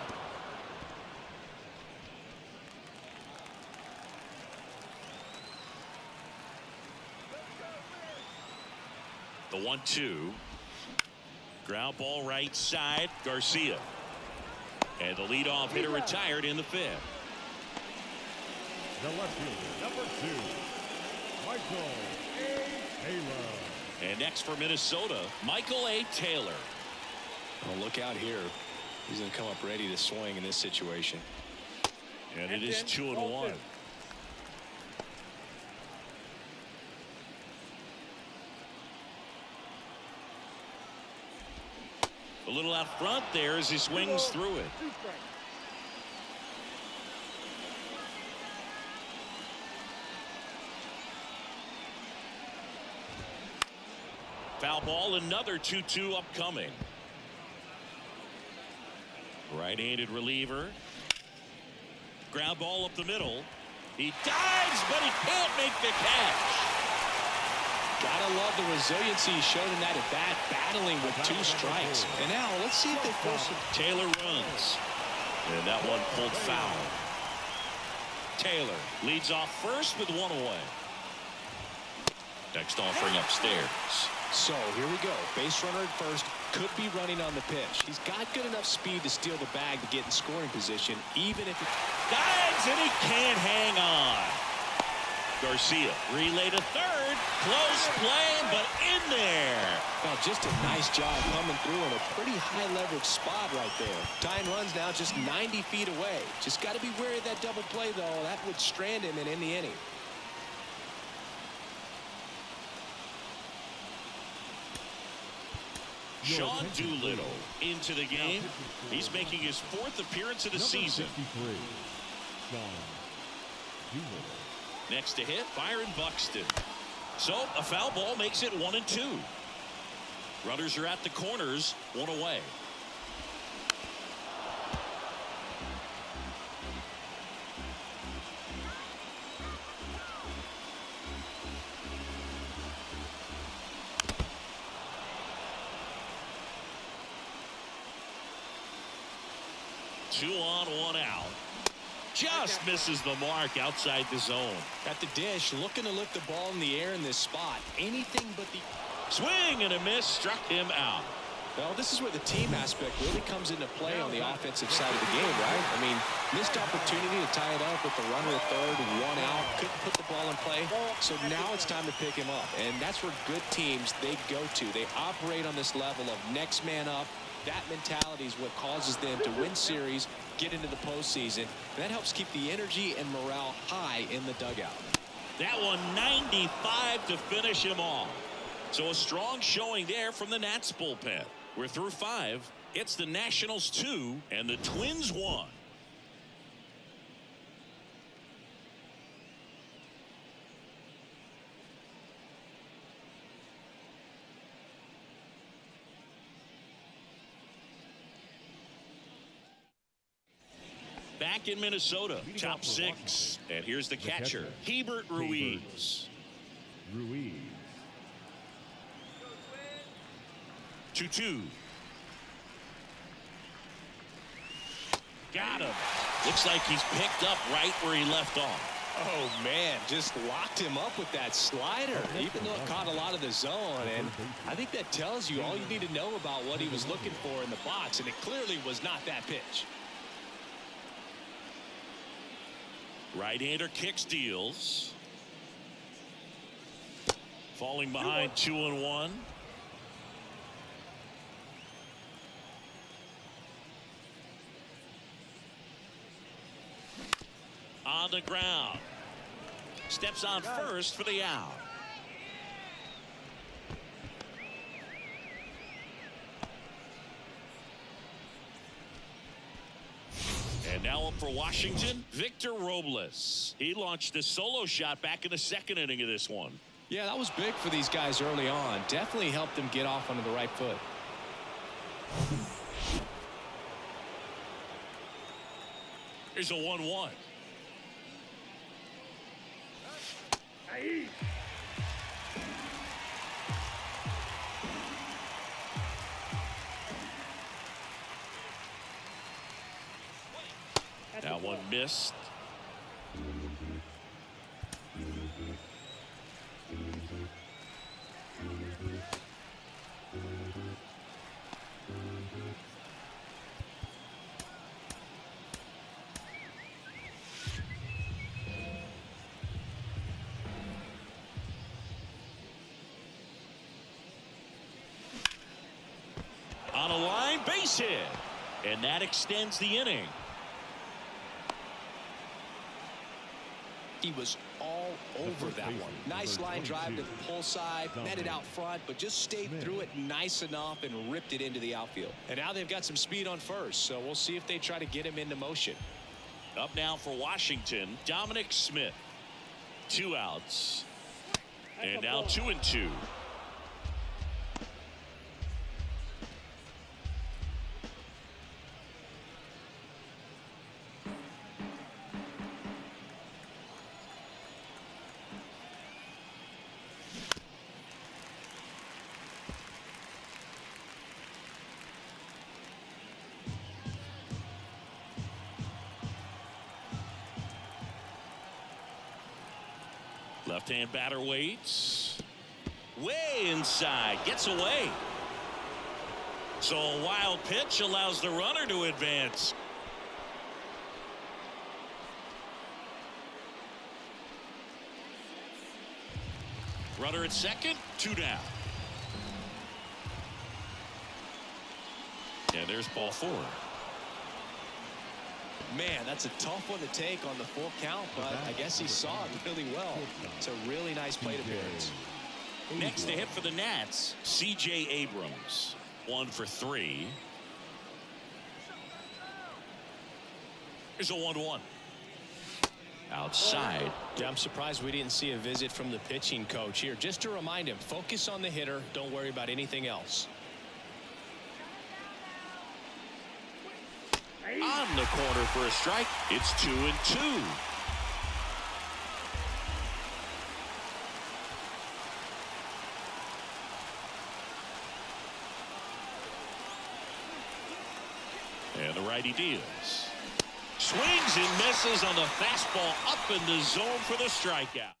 [SPEAKER 2] The 1-2. Ground ball right side, Garcia. And the leadoff hitter retired in the 5th.
[SPEAKER 5] The left fielder, number 2, Michael A. Taylor.
[SPEAKER 2] And next for Minnesota, Michael A. Taylor.
[SPEAKER 3] Well, look out here. He's going to come up ready to swing in this situation.
[SPEAKER 2] And it is 2-1. A little out front there as he swings through it. Foul ball, another 2-2 upcoming. Right-handed reliever. Ground ball up the middle. He dives, but he can't make the catch.
[SPEAKER 3] Gotta love the resiliency he showed in that at bat, battling with 2 strikes. And now let's see if they force him.
[SPEAKER 2] Taylor runs. And that one pulled foul. Taylor leads off first with 1 away. Next offering upstairs.
[SPEAKER 3] So here we go. Base runner at first. Could be running on the pitch. He's got good enough speed to steal the bag to get in scoring position, even if it
[SPEAKER 2] Dives, and he can't hang on. Garcia relay to third. Close play, but in there.
[SPEAKER 3] Well, just a nice job coming through in a pretty high leverage spot right there. Tying runs now just 90 feet away. Just got to be wary of that double play, though. That would strand him and end the inning.
[SPEAKER 2] Sean Doolittle into the game. He's making his 4th appearance of the season. Next to hit, Byron Buxton. So a foul ball makes it 1-2. Runners are at the corners, 1 away. Two on, 1 out. Just misses the mark outside the zone.
[SPEAKER 3] At the dish, looking to lift the ball in the air in this spot. Anything but the
[SPEAKER 2] Swing and a miss struck him out.
[SPEAKER 3] Well, this is where the team aspect really comes into play on the offensive side of the game, right? I mean, missed opportunity to tie it up with the runner at third, 1 out, couldn't put the ball in play. So now it's time to pick him up, and that's where good teams, they go to. They operate on this level of next man up. That mentality is what causes them to win series, get into the postseason. And that helps keep the energy and morale high in the dugout.
[SPEAKER 2] That one 95 to finish him off. So a strong showing there from the Nats bullpen. We're through 5. It's the Nationals 2 and the Twins 1. Back in Minnesota, top 6. And here's the catcher, Hebert Ruiz. 2-2. Got him. Looks like he's picked up right where he left off.
[SPEAKER 3] Oh, man, just locked him up with that slider, even though it caught a lot of the zone. And I think that tells you all you need to know about what he was looking for in the box, and it clearly was not that pitch.
[SPEAKER 2] Right-hander kick steals. Falling behind 2-1. On the ground. Steps on first for the out. And now up for Washington, Victor Robles. He launched a solo shot back in the 2nd inning of this one.
[SPEAKER 3] Yeah, that was big for these guys early on. Definitely helped them get off onto the right foot.
[SPEAKER 2] Here's a 1-1. That one missed. On a line, base hit. And that extends the inning.
[SPEAKER 3] He was all over that one. Nice line drive to the pull side, netted out front, but just stayed through it nice enough and ripped it into the outfield. And now they've got some speed on first, so we'll see if they try to get him into motion.
[SPEAKER 2] Up now for Washington, Dominic Smith. 2 outs. And now 2-2. Left-hand batter waits. Way inside. Gets away. So a wild pitch allows the runner to advance. Runner at second. 2 down. And there's ball 4.
[SPEAKER 3] Man, that's a tough one to take on the full count, but I guess he saw it really well. It's a really nice plate appearance.
[SPEAKER 2] Next to hit for the Nats, C.J. Abrams. 1 for 3. Here's a 1-1. Outside.
[SPEAKER 4] Yeah, I'm surprised we didn't see a visit from the pitching coach here. Just to remind him, focus on the hitter. Don't worry about anything else.
[SPEAKER 2] On the corner for a strike. It's 2-2. And the righty deals. Swings and misses on the fastball up in the zone for the strikeout.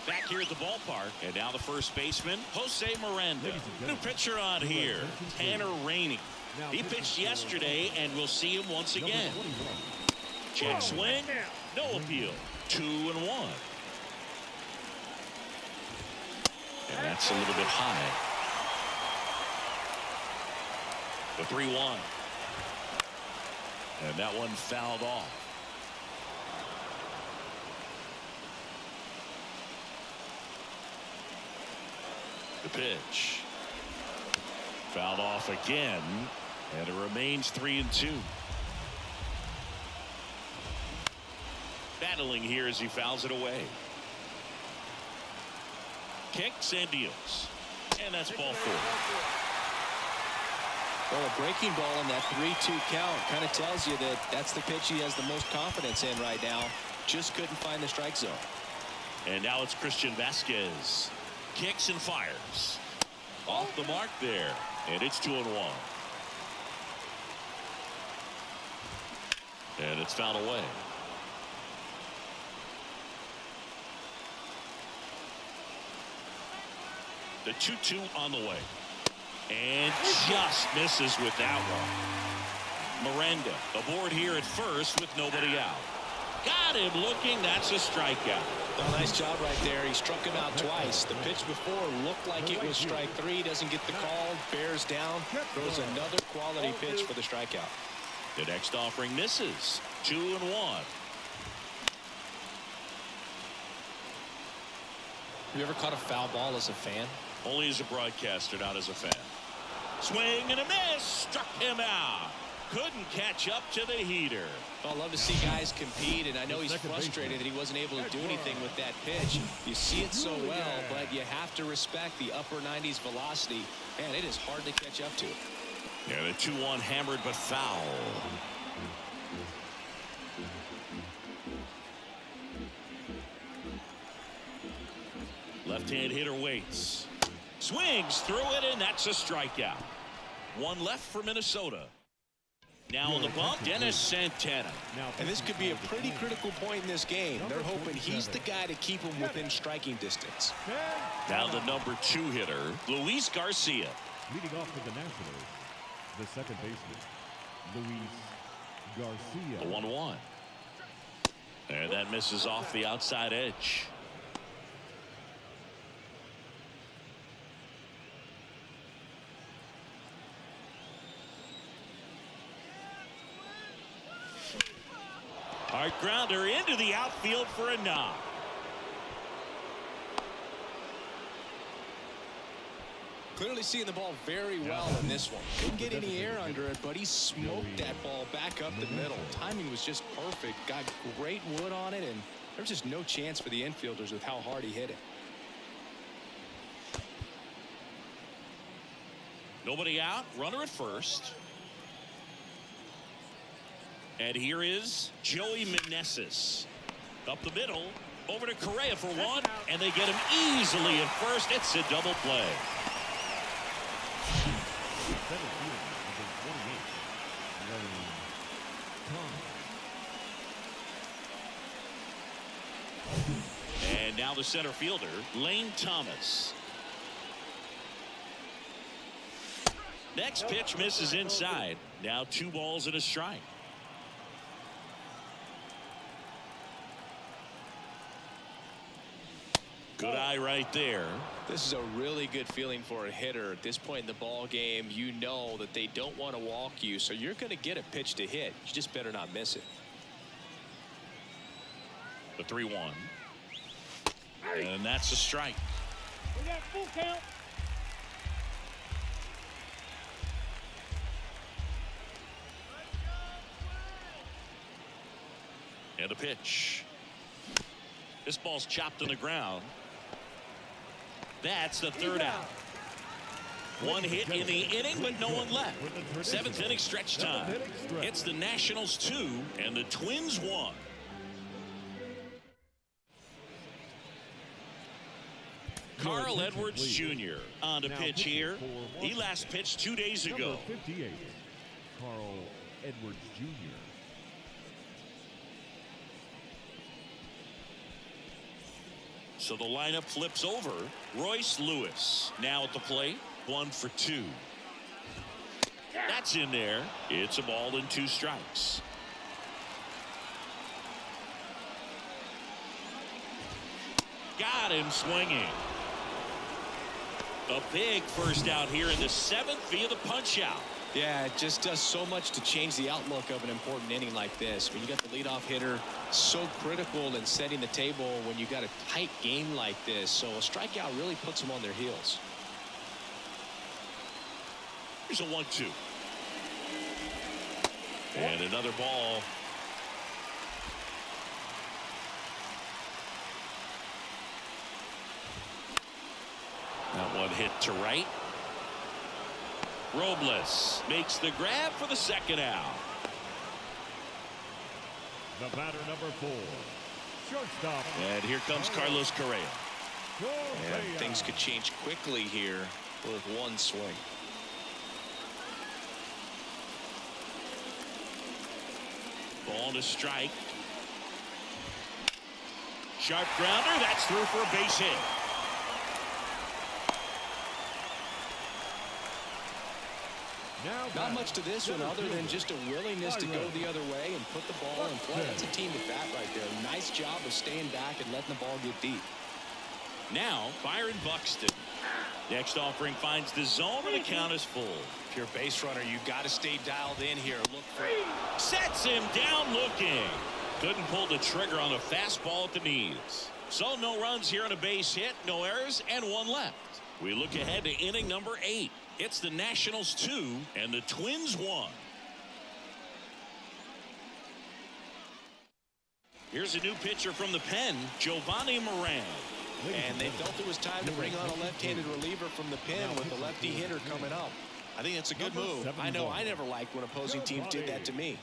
[SPEAKER 2] Back here at the ballpark, and now the first baseman, Jose Miranda. New pitcher on here, Tanner Rainey. He pitched yesterday, and we'll see him once again. Check swing, no appeal. 2-1. And that's a little bit high. The 3-1. And that one fouled off. The pitch. Fouled off again. And it remains 3-2. Battling here as he fouls it away. Kicks and deals. And that's ball 4.
[SPEAKER 3] Well, a breaking ball in that 3-2 count kind of tells you that that's the pitch he has the most confidence in right now. Just couldn't find the strike zone.
[SPEAKER 2] And now it's Christian Vasquez. Kicks and fires. Off the mark there. And it's 2-1. And it's fouled away. The 2-2 on the way. And just misses with that one. Miranda aboard here at first with nobody out. Got him looking. That's a strikeout.
[SPEAKER 3] Well, nice job right there. He struck him out twice. The pitch before looked like it was strike 3. Doesn't get the call. Bears down. Throws another quality pitch for the strikeout.
[SPEAKER 2] The next offering misses. 2-1.
[SPEAKER 3] Have you ever caught a foul ball as a fan?
[SPEAKER 2] Only as a broadcaster, not as a fan. Swing and a miss. Struck him out. Couldn't catch up to the heater.
[SPEAKER 3] Well, I love to see guys compete, and I know he's frustrated that he wasn't able to do anything with that pitch. You see it so well, but you have to respect the upper 90s velocity. Man, it is hard to catch up to.
[SPEAKER 2] And a 2-1 hammered but foul. Left-hand hitter waits. Swings through it, and that's a strikeout. One left for Minnesota. Now on the bump, Dennis Santana.
[SPEAKER 3] And this could be a pretty critical point in this game. They're hoping he's the guy to keep him within striking distance.
[SPEAKER 2] Now the number 2 hitter, Luis Garcia.
[SPEAKER 5] Leading off for the Nationals, the second baseman, Luis Garcia.
[SPEAKER 2] The 1-1. And that misses off the outside edge. Hard grounder into the outfield for a knock.
[SPEAKER 3] Clearly seeing the ball very well in this one. Couldn't get any air under it, but he smoked that ball back up the middle. Timing was just perfect. Got great wood on it, and there's just no chance for the infielders with how hard he hit it.
[SPEAKER 2] Nobody out. Runner at first. And here is Joey Meneses. Up the middle. Over to Correa for one. And they get him easily at first. It's a double play. Now the center fielder, Lane Thomas. Next pitch misses inside. Now 2 balls and a strike. Good eye right there.
[SPEAKER 3] This is a really good feeling for a hitter at this point in the ball game. You know that they don't want to walk you, so you're going to get a pitch to hit. You just better not miss it.
[SPEAKER 2] The 3-1. And that's a strike.
[SPEAKER 6] We got full count.
[SPEAKER 2] And a pitch. This ball's chopped on the ground. That's the 3rd out. 1 hit in the inning, but no one left. 7th inning stretch time. It's the Nationals 2 and the Twins 1. Carl Edwards Jr. on the pitch here. He last pitched 2 days ago.
[SPEAKER 5] Number 58, Carl Edwards Jr.
[SPEAKER 2] So the lineup flips over. Royce Lewis now at the plate. 1 for 2. That's in there. It's a ball and 2 strikes. Got him swinging. A big first out here in the 7th via the punch out.
[SPEAKER 3] Yeah, it just does so much to change the outlook of an important inning like this. When you got the leadoff hitter, so critical in setting the table when you got a tight game like this. So a strikeout really puts them on their heels.
[SPEAKER 2] Here's a 1-2. And another ball. That one hit to right. Robles makes the grab for the 2nd out.
[SPEAKER 5] The batter, number 4, shortstop.
[SPEAKER 2] And here comes Carlos Correa.
[SPEAKER 3] And things could change quickly here with 1 swing.
[SPEAKER 2] Ball to strike. Sharp grounder. That's through for a base hit.
[SPEAKER 3] Not much to this one other than just a willingness to go the other way and put the ball in play. That's a team at bat right there. Nice job of staying back and letting the ball get deep.
[SPEAKER 2] Now Byron Buxton. Next offering finds the zone and the count is full.
[SPEAKER 3] If you're a base runner, you got to stay dialed in here. Look for
[SPEAKER 2] Sets him down looking. Couldn't pull the trigger on a fastball at the knees. So no runs here on a base hit, no errors, and 1 left. We look ahead to inning number 8. It's the Nationals 2 and the Twins 1. Here's a new pitcher from the pen, Giovanni Moran.
[SPEAKER 3] And they felt it was time to bring on a left-handed reliever from the pen with a lefty hitter coming up. I think that's a good move. I know I never liked when opposing teams did that to me.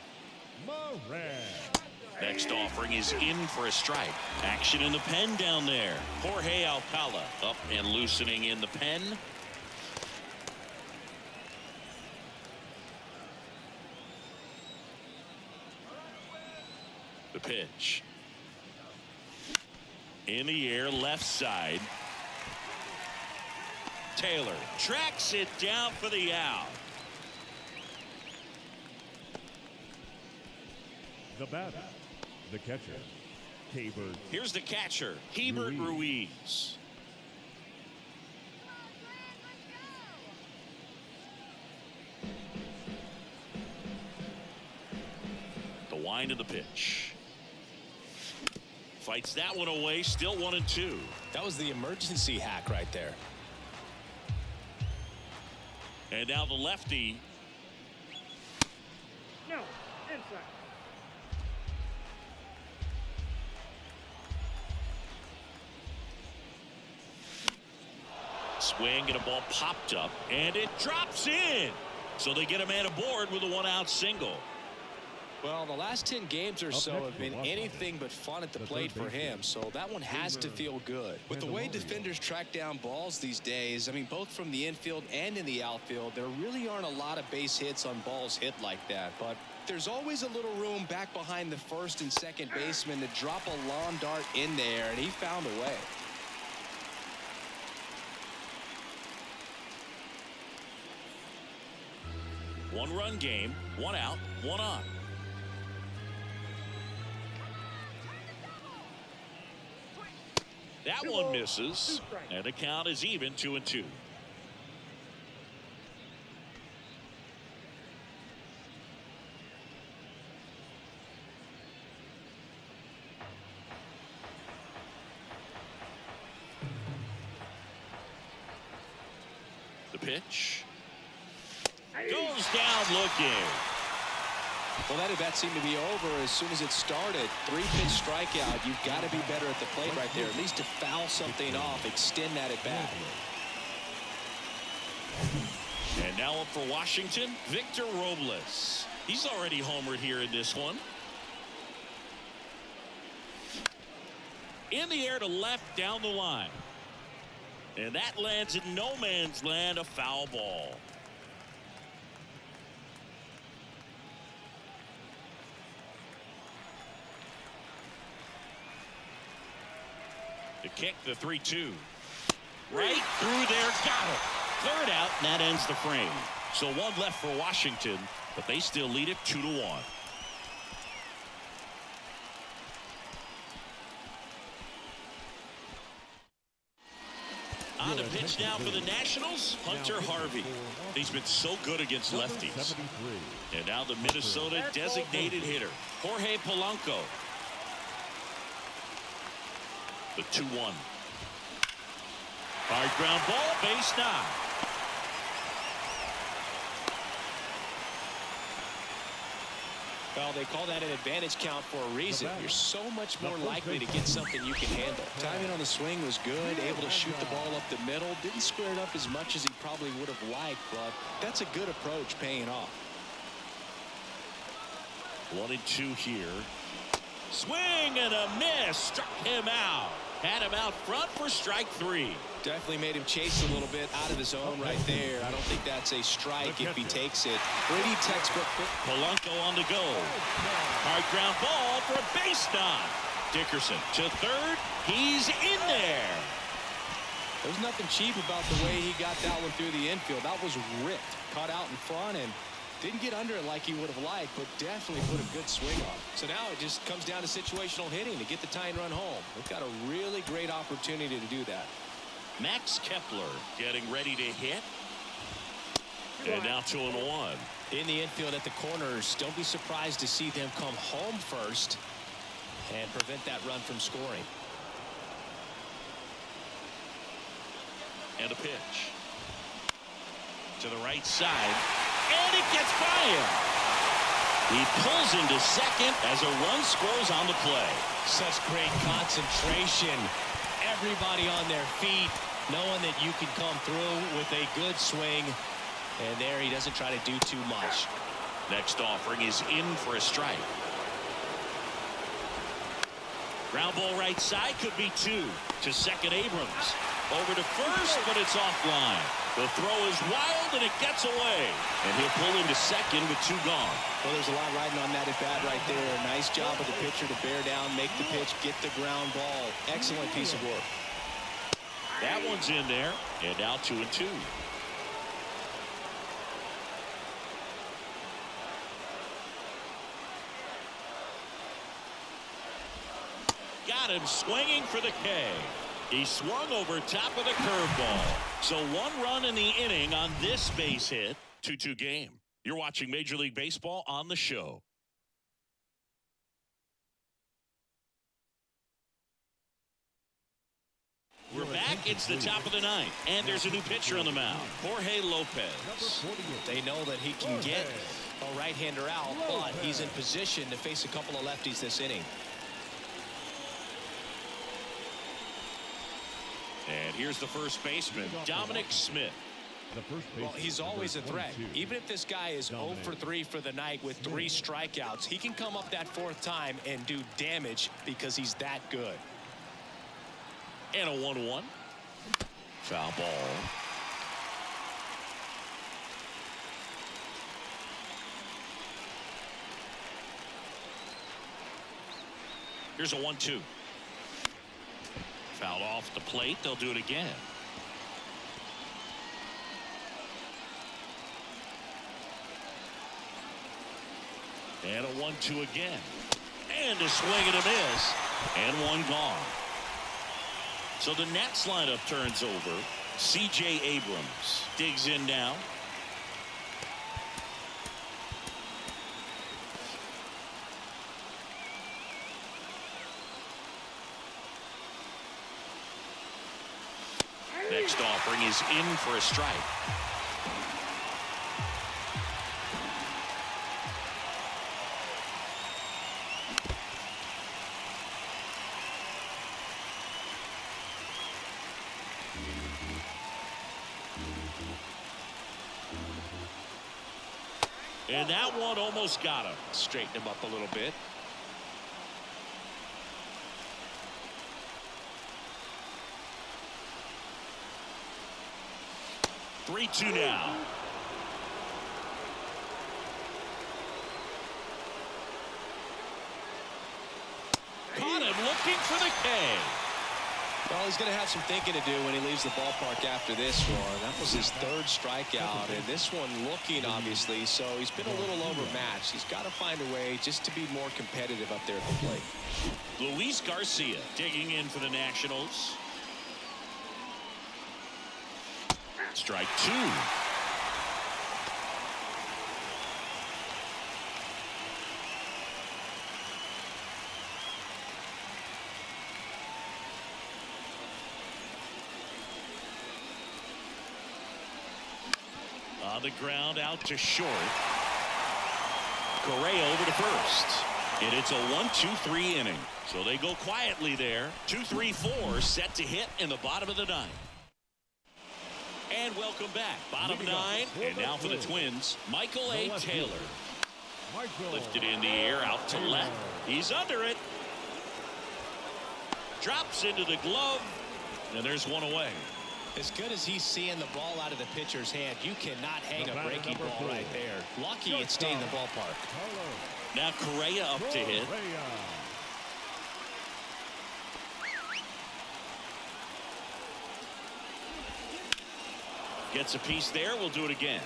[SPEAKER 2] Next offering is in for a strike. Action in the pen down there. Jorge Alcala up and loosening in the pen. The pitch. In the air, left side. Taylor tracks it down for the out.
[SPEAKER 5] The batter, the catcher, Hebert.
[SPEAKER 2] Here's the catcher, Hebert Ruiz. The wind of the pitch. Fights that one away, still 1-2.
[SPEAKER 3] That was the emergency hack right there.
[SPEAKER 2] And now the lefty.
[SPEAKER 6] No, inside.
[SPEAKER 2] Swing and a ball popped up and it drops in. So they get a man aboard with a 1-out single.
[SPEAKER 3] Well, the last 10 games or so have been anything but fun at the plate for him, so that one has to feel good. With the way defenders track down balls these days, I mean, both from the infield and in the outfield, there really aren't a lot of base hits on balls hit like that, but there's always a little room back behind the first and second baseman to drop a lawn dart in there, and he found a way.
[SPEAKER 2] One-run game, one out, one on. That one misses, and the count is even 2-2. The pitch goes down looking.
[SPEAKER 3] Well, that at bat seemed to be over as soon as it started. 3-pitch strikeout. You've got to be better at the plate right there, at least to foul something off, extend that at bat.
[SPEAKER 2] And now up for Washington, Victor Robles. He's already homered here in this one. In the air to left down the line. And that lands in no man's land, a foul ball. The kick, the 3-2. Right through there, got it. Third out, and that ends the frame. So one left for Washington, but they still lead it 2-1. On the pitch now for the Nationals, Hunter Harvey. He's been so good against lefties. And now the Minnesota designated hitter, Jorge Polanco. The 2-1. Hard ground ball, base knock.
[SPEAKER 3] Well, they call that an advantage count for a reason. You're so much more likely to get something you can handle. Timing on the swing was good, able to shoot the ball up the middle. Didn't square it up as much as he probably would have liked, but that's a good approach paying off.
[SPEAKER 2] 1-2 here. Swing and a miss. Struck him out. Had him out front for strike 3.
[SPEAKER 3] Definitely made him chase a little bit out of his zone right there. I don't think that's a strike if he takes it. Pretty textbook.
[SPEAKER 2] Polanco on the go. Hard ground ball for a base knock. Dickerson to third. He's in there.
[SPEAKER 3] There's nothing cheap about the way he got that one through the infield. That was ripped. Caught out in front and didn't get under it like he would have liked, but definitely put a good swing on. So now it just comes down to situational hitting to get the tying run home. We've got a really great opportunity to do that.
[SPEAKER 2] Max Kepler getting ready to hit. And now 2-1.
[SPEAKER 4] In the infield at the corners, don't be surprised to see them come home first and prevent that run from scoring.
[SPEAKER 2] And a pitch. To the right side. And it gets by him. He pulls into second as a run scores on the play.
[SPEAKER 4] Such great concentration. Everybody on their feet, knowing that you can come through with a good swing. And there he doesn't try to do too much.
[SPEAKER 2] Next offering is in for a strike. Ground ball right side, could be 2. To second, Abrams. Over to first, but it's offline. The throw is wild, and it gets away. And he'll pull into second with 2 gone.
[SPEAKER 3] Well, there's a lot riding on that at bat right there. Nice job of the pitcher to bear down, make the pitch, get the ground ball. Excellent piece of work.
[SPEAKER 2] That one's in there, and now 2-2. Got him swinging for the K. He swung over top of the curveball. So 1 run in the inning on this base hit. 2-2 game. You're watching Major League Baseball on the show. We're back. It's the top of the 9th. And there's a new pitcher on the mound. Jorge Lopez.
[SPEAKER 4] They know that he can get a right-hander out, but he's in position to face a couple of lefties this inning.
[SPEAKER 2] And here's the first baseman, Dominic Smith.
[SPEAKER 5] The first
[SPEAKER 3] Well,
[SPEAKER 5] baseman,
[SPEAKER 3] he's always a
[SPEAKER 5] number
[SPEAKER 3] threat.
[SPEAKER 5] 22.
[SPEAKER 3] Even if this guy is 0 for 3 for the night with 3 strikeouts, he can come up that 4th time and do damage because he's that good.
[SPEAKER 2] And a 1-1. Foul ball. Here's a 1-2. Fouled off the plate. They'll do it again. And a 1-2 again. And a swing and a miss. And one gone. So the Nats lineup turns over. C.J. Abrams digs in now. Next offering is in for a strike. And that one almost got him.
[SPEAKER 3] Straighten him up a little bit.
[SPEAKER 2] Three-two now. Caught him looking for the K.
[SPEAKER 3] Well, he's going to have some thinking to do when he leaves the ballpark after this one. That was his 3rd strikeout, and this one looking, obviously, so he's been a little overmatched. He's got to find a way just to be more competitive up there at the plate.
[SPEAKER 2] Luis Garcia digging in for the Nationals. Strike 2. On the ground out to short. Correa over to first. And it's a 1-2-3 inning. So they go quietly there. 2-3-4 set to hit in the bottom of the 9th. And welcome back. Bottom 9. And now for the Twins, Michael A. Taylor. Lifted in the air out to left. He's under it. Drops into the glove. And there's one away.
[SPEAKER 3] As good as he's seeing the ball out of the pitcher's hand, you cannot hang a breaking ball right there. Lucky it stayed in the ballpark.
[SPEAKER 2] Now Correa up to hit. Gets a piece there. We'll do it again.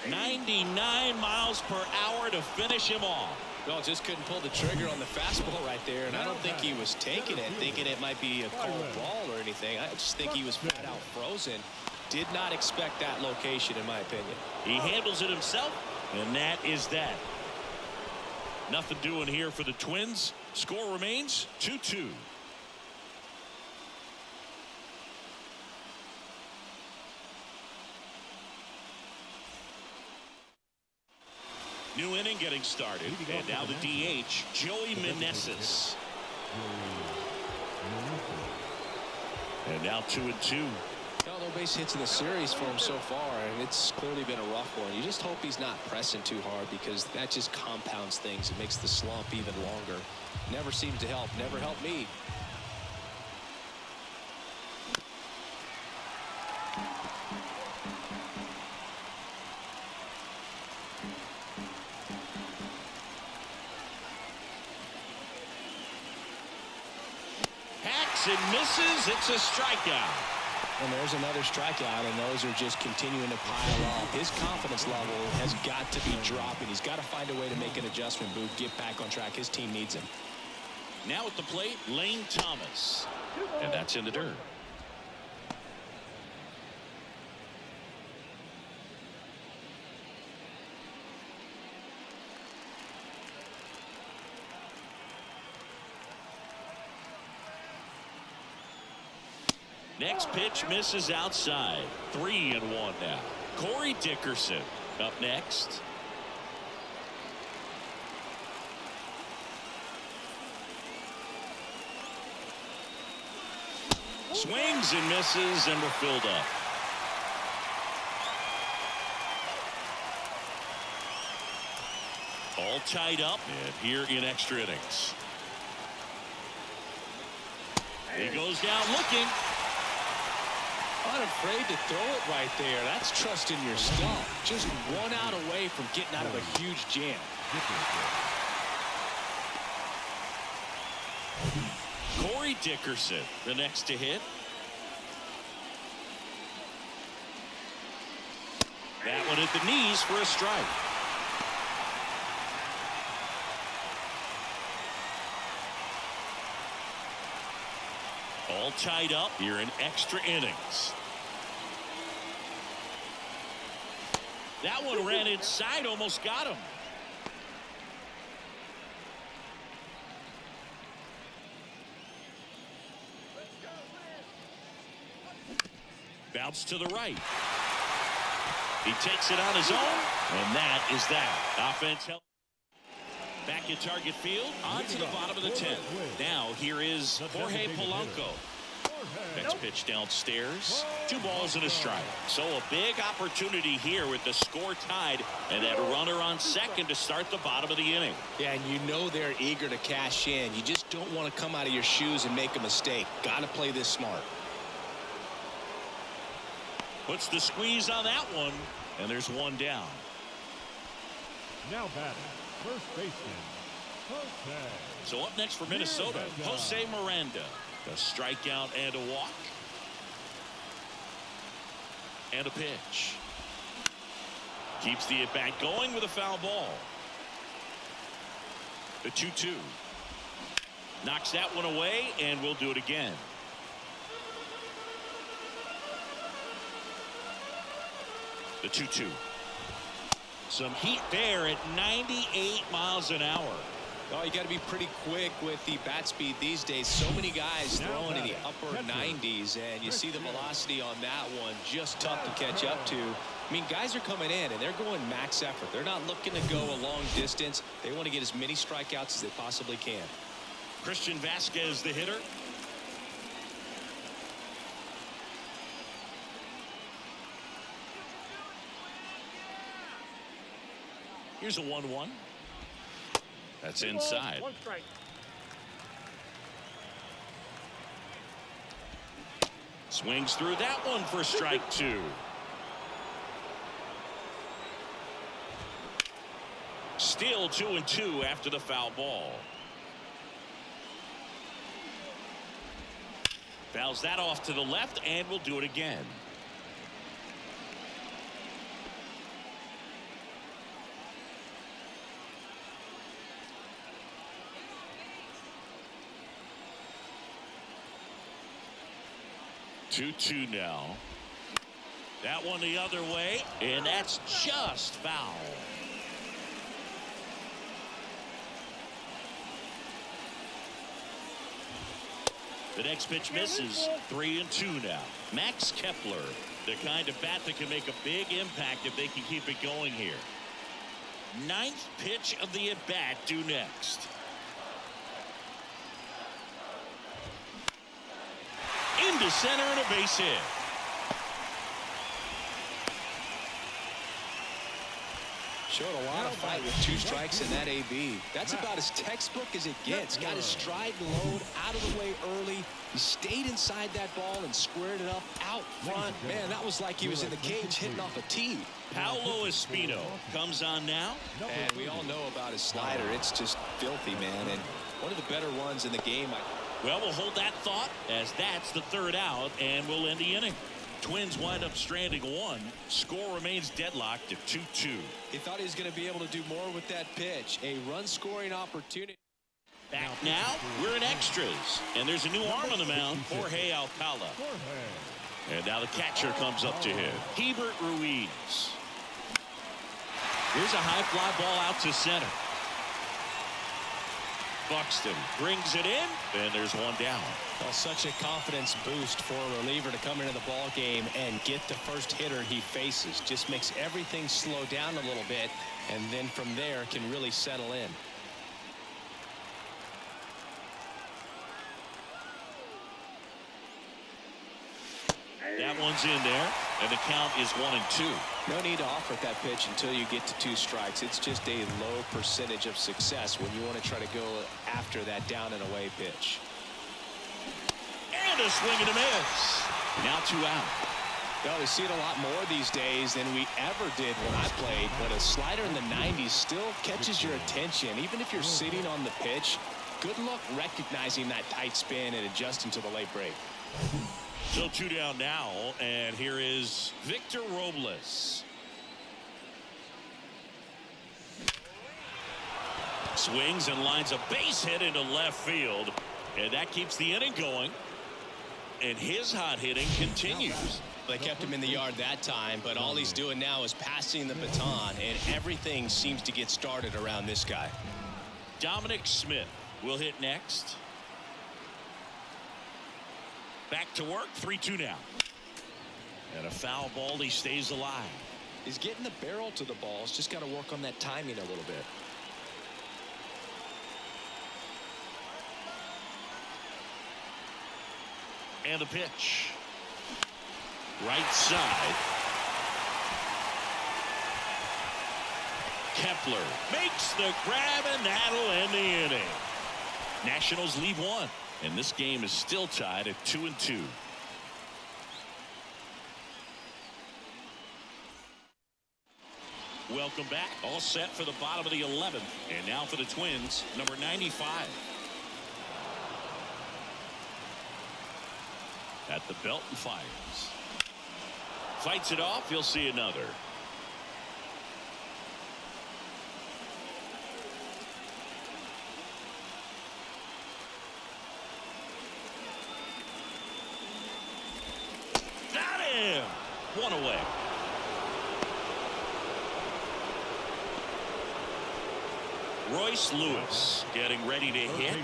[SPEAKER 2] .99 miles per hour to finish him off.
[SPEAKER 3] No, just couldn't pull the trigger on the fastball right there, and I don't think he was taking it, thinking it might be a cold ball or anything. I just think he was flat out frozen. Did not expect that location, in my opinion.
[SPEAKER 2] He handles it himself, and that is that. Nothing doing here for the Twins. Score remains 2-2. New inning getting started, and now the DH, Joey Meneses. And now 2-2.
[SPEAKER 3] No base hits in the series for him so far, and it's clearly been a rough one. You just hope he's not pressing too hard, because that just compounds things. It makes the slump even longer. Never seems to help. Never helped me.
[SPEAKER 2] Hacks and misses. It's a strikeout.
[SPEAKER 3] And there's another strikeout, and those are just continuing to pile up. His confidence level has got to be dropping. He's got to find a way to make an adjustment, Booth, get back on track. His team needs him.
[SPEAKER 2] Now at the plate, Lane Thomas. And that's in the dirt. Next pitch misses outside. 3-1 now. Corey Dickerson up next. Swings and misses, and we're filled up. All tied up, and here in extra innings. He goes down looking.
[SPEAKER 3] Unafraid to throw it right there. That's trusting your stuff. Just one out away from getting out of a huge jam.
[SPEAKER 2] Corey Dickerson, the next to hit. That one at the knees for a strike. All tied up here in extra innings. That one ran inside, almost got him. Bounce to the right. He takes it on his own, and that is that. Offense help. Back at target field, on to the bottom of the 10th. Now here is Jorge Polanco. Next pitch downstairs. 2 balls and a strike. So a big opportunity here with the score tied and that runner on second to start the bottom of the inning.
[SPEAKER 3] Yeah, and you know they're eager to cash in. You just don't want to come out of your shoes and make a mistake. Got to play this smart.
[SPEAKER 2] Puts the squeeze on that one, and there's one down.
[SPEAKER 5] Now batting, first baseman, Jose.
[SPEAKER 2] So up next for Minnesota, Jose Miranda. A strikeout and a walk. And a pitch. Keeps the at-bat going with a foul ball. The 2-2. Knocks that one away, and we'll do it again. The 2-2. Some heat there at 98 miles an hour.
[SPEAKER 3] Oh, you got to be pretty quick with the bat speed these days. So many guys throwing in the upper 90s, and you see the velocity on that one. Just tough to catch up to. I mean, guys are coming in, and they're going max effort. They're not looking to go a long distance. They want to get as many strikeouts as they possibly can.
[SPEAKER 2] Christian Vasquez, the hitter. Here's a 1-1. That's inside.
[SPEAKER 6] 1 strike.
[SPEAKER 2] Swings through that one for strike 2. Still 2-2 after the foul ball. Fouls that off to the left, and we'll do it again. Two now. That one the other way, and that's just foul. The next pitch misses. 3-2 now. Max Kepler, the kind of bat that can make a big impact if they can keep it going here. 9th pitch of the at-bat due next. Into center and a base hit.
[SPEAKER 3] Showed a lot of fight with 2 strikes in that AB. That's about as textbook as it gets. Got his stride load out of the way early. He stayed inside that ball and squared it up out front. Man, that was like he was in the cage hitting off a tee.
[SPEAKER 2] Pablo Espino comes on now.
[SPEAKER 3] And we all know about his slider. It's just filthy, man. And one of the better ones in the game.
[SPEAKER 2] Well, we'll hold that thought as that's the 3rd out, and we'll end the inning. Twins wind up stranding 1. Score remains deadlocked at 2-2.
[SPEAKER 3] He thought he was going to be able to do more with that pitch. A run-scoring opportunity.
[SPEAKER 2] Back now, we're in extras, and there's a new arm on the mound, Jorge Alcala. And now the catcher comes up to him, Hebert Ruiz. Here's a high fly ball out to center. Buxton brings it in, and there's one down.
[SPEAKER 3] Well, such a confidence boost for a reliever to come into the ball game and get the first hitter he faces. Just makes everything slow down a little bit, and then from there can really settle in.
[SPEAKER 2] That one's in there, and the count is 1-2.
[SPEAKER 4] No need to offer that pitch until you get to 2 strikes. It's just a low percentage of success when you want to try to go after that down and away pitch.
[SPEAKER 2] And a swing and a miss. Now 2 out.
[SPEAKER 4] No, we see it a lot more these days than we ever did when I played, but a slider in the 90s still catches your attention. Even if you're sitting on the pitch, good luck recognizing that tight spin and adjusting to the late break.
[SPEAKER 2] So 2 down now, and here is Victor Robles. Swings and lines a base hit into left field, and that keeps the inning going. And his hot hitting continues.
[SPEAKER 4] They kept him in the yard that time, but all he's doing now is passing the baton, and everything seems to get started around this guy.
[SPEAKER 2] Dominic Smith will hit next. Back to work, 3-2 now. And a foul ball, he stays alive.
[SPEAKER 3] He's getting the barrel to the ball. He's just got to work on that timing a little bit.
[SPEAKER 2] And the pitch. Right side. Kepler makes the grab, and that'll end the inning. Nationals lead 1, and this game is still tied at 2-2. Welcome back. All set for the bottom of the 11th. And now for the Twins, number 95. At the belt and fires. Fights it off. You'll see another. Got him. 1 away. Royce Lewis getting ready to hit.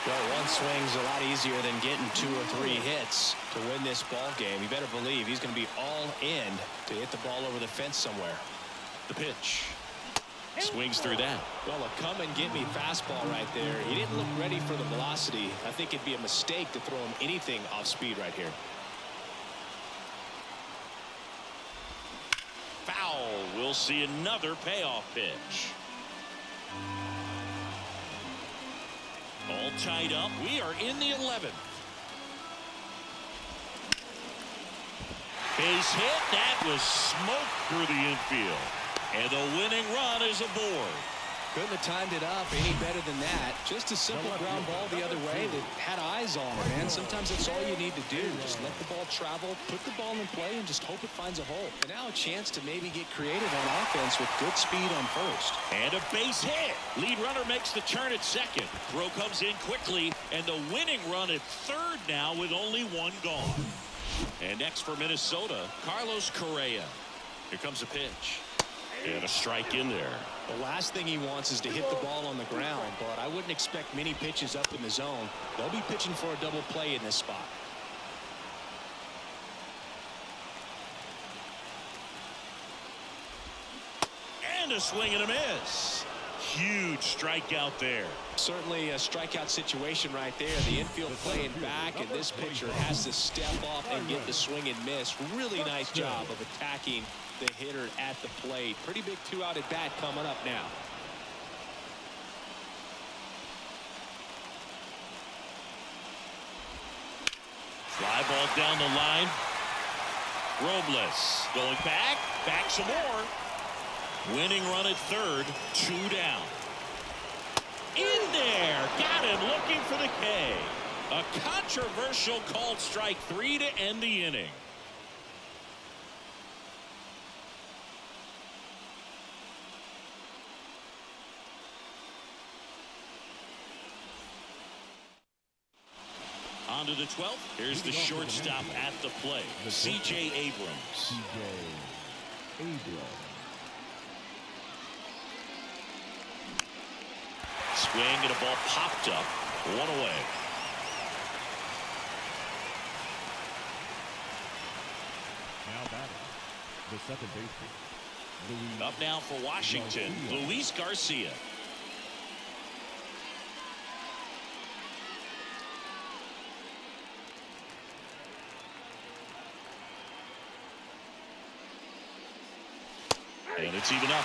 [SPEAKER 4] Well, 1 swing's a lot easier than getting 2 or 3 hits to win this ball game. You better believe he's going to be all in to hit the ball over the fence somewhere.
[SPEAKER 2] The pitch. Swings through that.
[SPEAKER 4] Well, a come and get me fastball right there. He didn't look ready for the velocity. I think it'd be a mistake to throw him anything off speed right here.
[SPEAKER 2] Foul. We'll see another payoff pitch. All tied up. We are in the 11th. Base hit. That was smoke through the infield. And the winning run is aboard.
[SPEAKER 3] Couldn't have timed it up any better than that. Just a simple ground ball the other way that had eyes on it, man. Sometimes that's all you need to do. Just let the ball travel, put the ball in play, and just hope it finds a hole. And now a chance to maybe get creative on offense with good speed on first.
[SPEAKER 2] And a base hit. Lead runner makes the turn at second. Throw comes in quickly, and the winning run at third now with only 1 gone. And next for Minnesota, Carlos Correa. Here comes a pitch. And a strike in there.
[SPEAKER 4] The last thing he wants is to hit the ball on the ground, but I wouldn't expect many pitches up in the zone. They'll be pitching for a double play in this spot.
[SPEAKER 2] And a swing and a miss. Huge strikeout there.
[SPEAKER 4] Certainly a strikeout situation right there. The infield playing back, and this pitcher has to step off and get the swing and miss. Really nice job of attacking the hitter at the plate. Pretty big 2-out at bat coming up now.
[SPEAKER 2] Fly ball down the line. Robles going back some more. Winning run at third, 2 down. In there, got him looking for the K. A controversial called strike 3 to end the inning. On to the 12th. Here's the shortstop at the plate, C.J. Abrams. Swing and a ball popped up. 1 away.
[SPEAKER 5] Now batting, the second baseman.
[SPEAKER 2] Up now for Washington, Luis Garcia. And it's even up.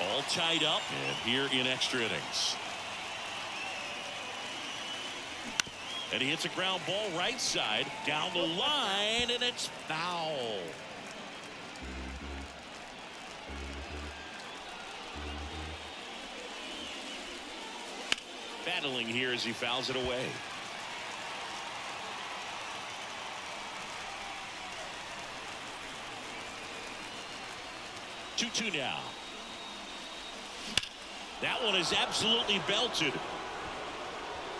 [SPEAKER 2] All tied up and here in extra innings. And he hits a ground ball right side down the line, and it's foul. Battling here as he fouls it away. Two now. That one is absolutely belted.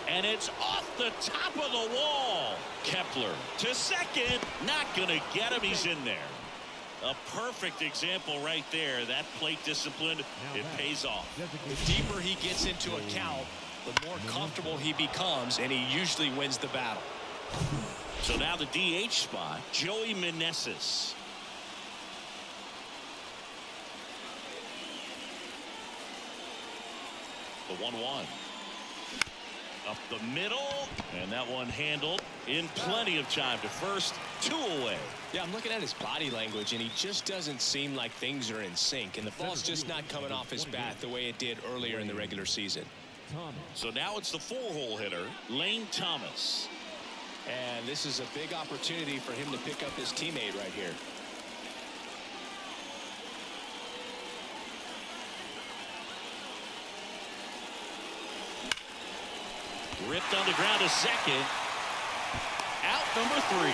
[SPEAKER 2] And it's off the top of the wall. Kepler to second. Not going to get him. He's in there. A perfect example right there. That plate discipline, it pays off.
[SPEAKER 3] The deeper he gets into a count, the more comfortable he becomes, and he usually wins the battle.
[SPEAKER 2] So now the DH spot, Joey Meneses. The 1-1. Up the middle, and that one handled in plenty of time to first. 2 away.
[SPEAKER 3] Yeah, I'm looking at his body language, and he just doesn't seem like things are in sync, and the ball's just not coming off his bat the way it did earlier in the regular season.
[SPEAKER 2] So now it's the 4-hole hitter, Lane Thomas.
[SPEAKER 3] And this is a big opportunity for him to pick up his teammate right here.
[SPEAKER 2] Ripped on the ground to second. Out number 3.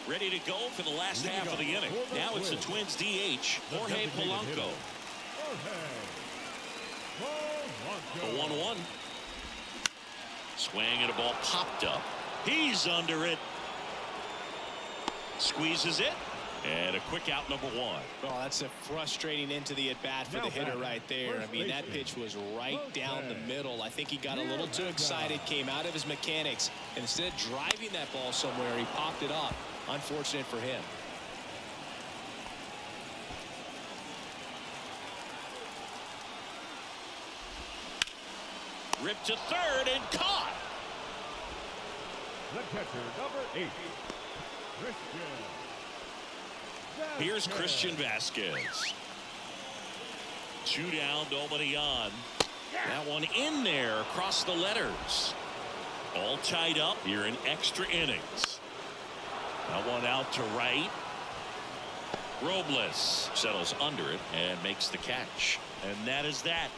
[SPEAKER 2] Ready to go for the last half of the inning. Now it's the Twins DH, Jorge Polanco. The 1-1. Swing and a ball popped up. He's under it. Squeezes it. And a quick out, number 1.
[SPEAKER 3] Oh, that's a frustrating into the at-bat for the hitter right there. I mean, that pitch was right down the middle. I think he got a little too excited, came out of his mechanics, and instead of driving that ball somewhere, he popped it up. Unfortunate for him.
[SPEAKER 2] Ripped to third and caught.
[SPEAKER 5] The catcher, number 8, Christian.
[SPEAKER 2] Here's Christian Vasquez. 2 down, nobody on. That one in there across the letters. All tied up here in extra innings. That one out to right. Robles settles under it and makes the catch. And that is that.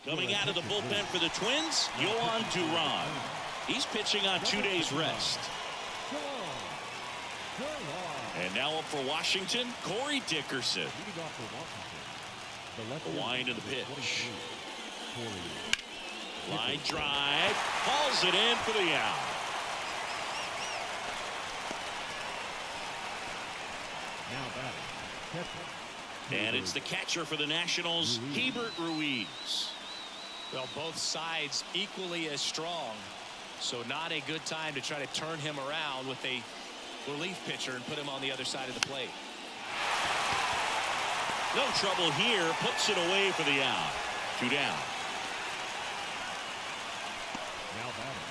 [SPEAKER 2] Coming out of the bullpen for the Twins, Yohan Duran. He's pitching on 2 days rest. And now up for Washington, Corey Dickerson. The wind of the pitch. Line drive. Hauls it in for the out. And it's the catcher for the Nationals, Hebert Ruiz.
[SPEAKER 3] Well, both sides equally as strong, so not a good time to try to turn him around with a relief pitcher and put him on the other side of the plate.
[SPEAKER 2] No trouble here, puts it away for the out. 2 down.
[SPEAKER 5] Now batting,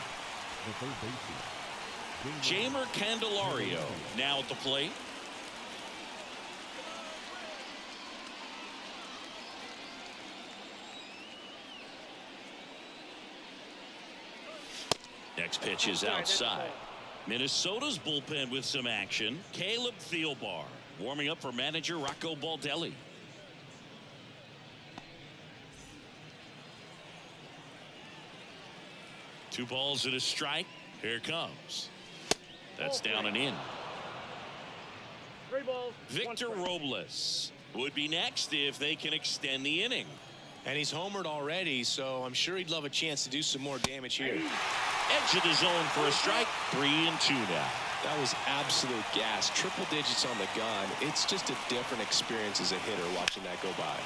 [SPEAKER 5] the third baseman,
[SPEAKER 2] Jamer Candelario now at the plate. Next pitch is outside. Minnesota's bullpen with some action. Caleb Thielbar warming up for manager Rocco Baldelli. Two balls and a strike. Here it comes. That's down and in.
[SPEAKER 6] 3 balls. 1
[SPEAKER 2] Victor
[SPEAKER 6] strike.
[SPEAKER 2] Robles would be next if they can extend the inning.
[SPEAKER 3] And he's homered already, so I'm sure he'd love a chance to do some more damage here.
[SPEAKER 2] Edge of the zone for a strike. 3-2 now.
[SPEAKER 4] That was absolute gas. Triple digits on the gun. It's just a different experience as a hitter watching that go by.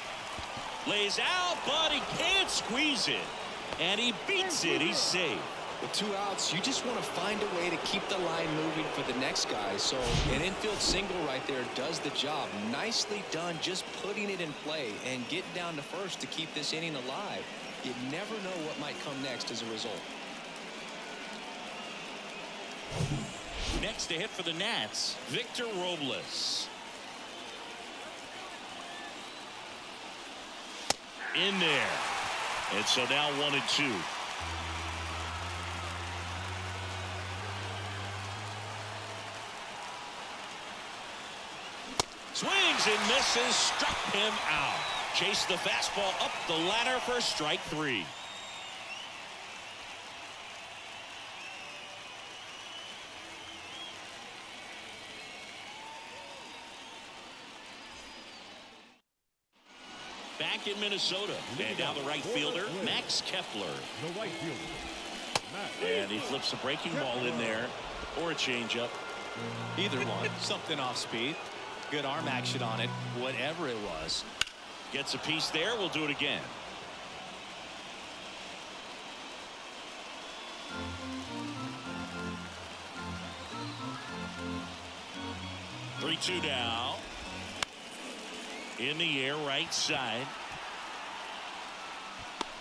[SPEAKER 2] Lays out, but he can't squeeze it. And he beats it. He's safe.
[SPEAKER 3] With 2 outs, you just want to find a way to keep the line moving for the next guy. So an infield single right there does the job. Nicely done, just putting it in play and getting down to first to keep this inning alive. You never know what might come next as a result.
[SPEAKER 2] Next to hit for the Nats, Victor Robles. In there. And so now 1-2. Swings and misses, struck him out. Chased the fastball up the ladder for strike 3. Back in Minnesota. And now the right fielder, Max Kepler.
[SPEAKER 5] The right fielder, Max.
[SPEAKER 2] And he flips a breaking ball in there, or a changeup.
[SPEAKER 3] Either one. Something off speed. Good arm action on it. Whatever it was.
[SPEAKER 2] Gets a piece there. We'll do it again. Three-two now. In the air, right side.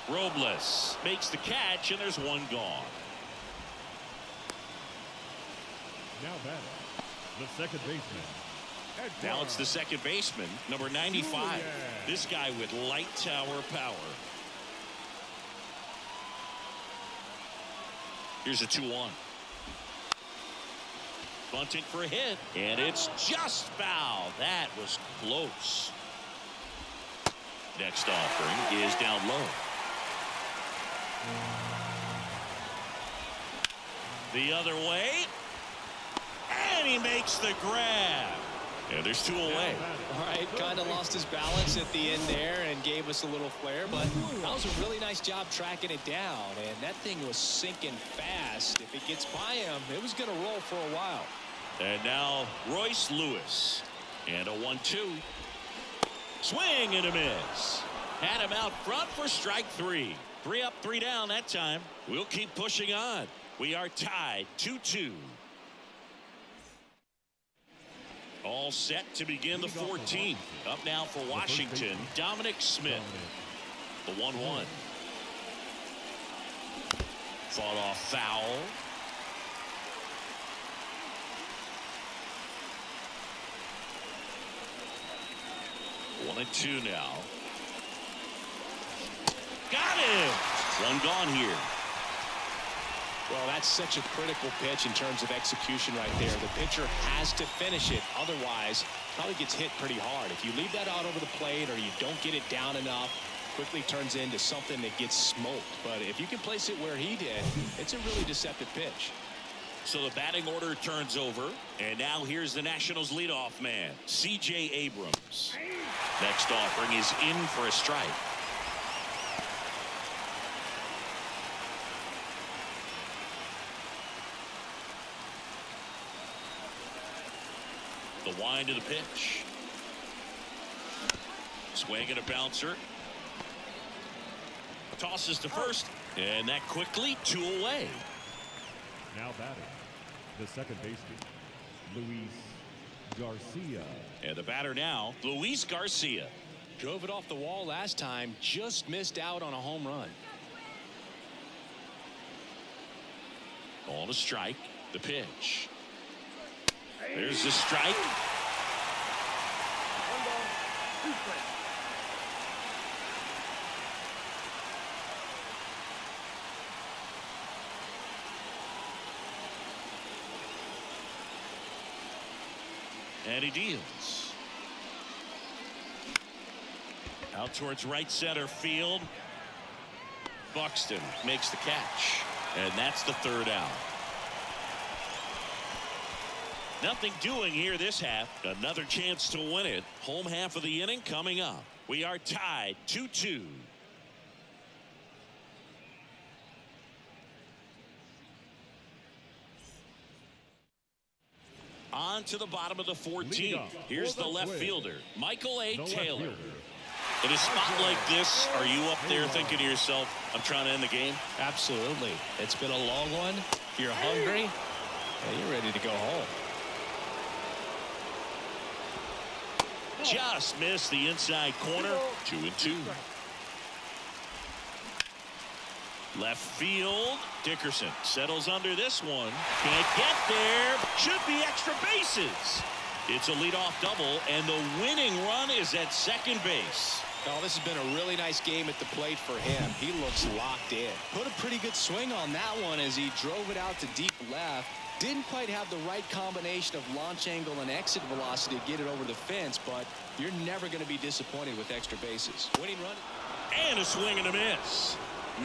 [SPEAKER 2] Robles makes the catch, and there's one gone.
[SPEAKER 5] Now batting, the second baseman.
[SPEAKER 2] Now it's the second baseman, number 95. This guy with light tower power. Here's a 2-1. Bunting for a hit, and it's just foul. That was close. Next offering is down low. The other way, and he makes the grab. And there's 2 away.
[SPEAKER 3] All right, kind of lost his balance at the end there and gave us a little flare, but that was a really nice job tracking it down, and that thing was sinking fast. If it gets by him, it was going to roll for a while.
[SPEAKER 2] And now Royce Lewis, and a 1-2. Swing and a miss. Had him out front for strike 3. 3 up, 3 down that time. We'll keep pushing on. We are tied 2-2. All set to begin the 14th. Up now for Washington, Dominic Smith. The 1-1. Fought off foul. One and 2 now. Got him. One gone here.
[SPEAKER 4] Well, that's such a critical pitch in terms of execution right there. The pitcher has to finish it. Otherwise, probably gets hit pretty hard. If you leave that out over the plate or you don't get it down enough, quickly turns into something that gets smoked. But if you can place it where he did, it's a really deceptive pitch.
[SPEAKER 2] So the batting order turns over. And now here's the Nationals leadoff man, C.J. Abrams. Next offering is in for a strike. The wind of the pitch. Swing and a bouncer. Tosses to first. And that quickly 2 away.
[SPEAKER 5] Now batting, the second baseman, Luis Garcia.
[SPEAKER 2] And the batter now, Luis Garcia.
[SPEAKER 3] Drove it off the wall last time. Just missed out on a home run.
[SPEAKER 2] On a strike. The pitch. There's the strike.
[SPEAKER 6] 1 ball, 2 strikes.
[SPEAKER 2] And he deals. Out towards right center field. Buxton makes the catch. And that's the 3rd out. Nothing doing here this half. Another chance to win it. Home half of the inning coming up. We are tied 2-2. on to the bottom of the 14th. Here's the left fielder, Michael A. Taylor. In a spot like this, are you up there thinking to yourself, I'm trying to end the game?
[SPEAKER 4] Absolutely. It's been a long one. You're hungry, and you're ready to go home.
[SPEAKER 2] Just missed the inside corner. 2-2. Left field. Dickerson settles under this one. Can't get there. Should be extra bases. It's a leadoff double, and the winning run is at second base.
[SPEAKER 3] Oh, this has been a really nice game at the plate for him. He looks locked in. Put a pretty good swing on that one as he drove it out to deep left. Didn't quite have the right combination of launch angle and exit velocity to get it over the fence, but you're never going to be disappointed with extra bases. Winning run.
[SPEAKER 2] And a swing and a miss.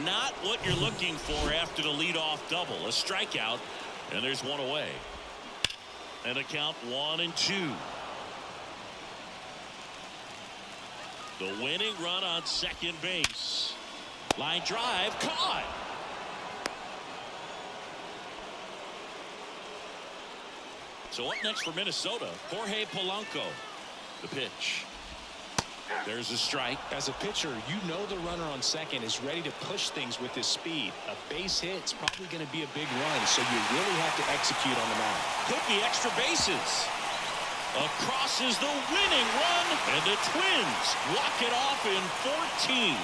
[SPEAKER 2] Not what you're looking for after the leadoff double. A strikeout, and there's one away. And a count 1-2. The winning run on second base. Line drive caught. So up next for Minnesota, Jorge Polanco. The pitch. There's a strike.
[SPEAKER 3] As a pitcher, you know the runner on second is ready to push things with his speed. A base hit's probably going to be a big run, so you really have to execute on the mound.
[SPEAKER 2] Could be extra bases. Across is the winning run, and the Twins walk it off in 14.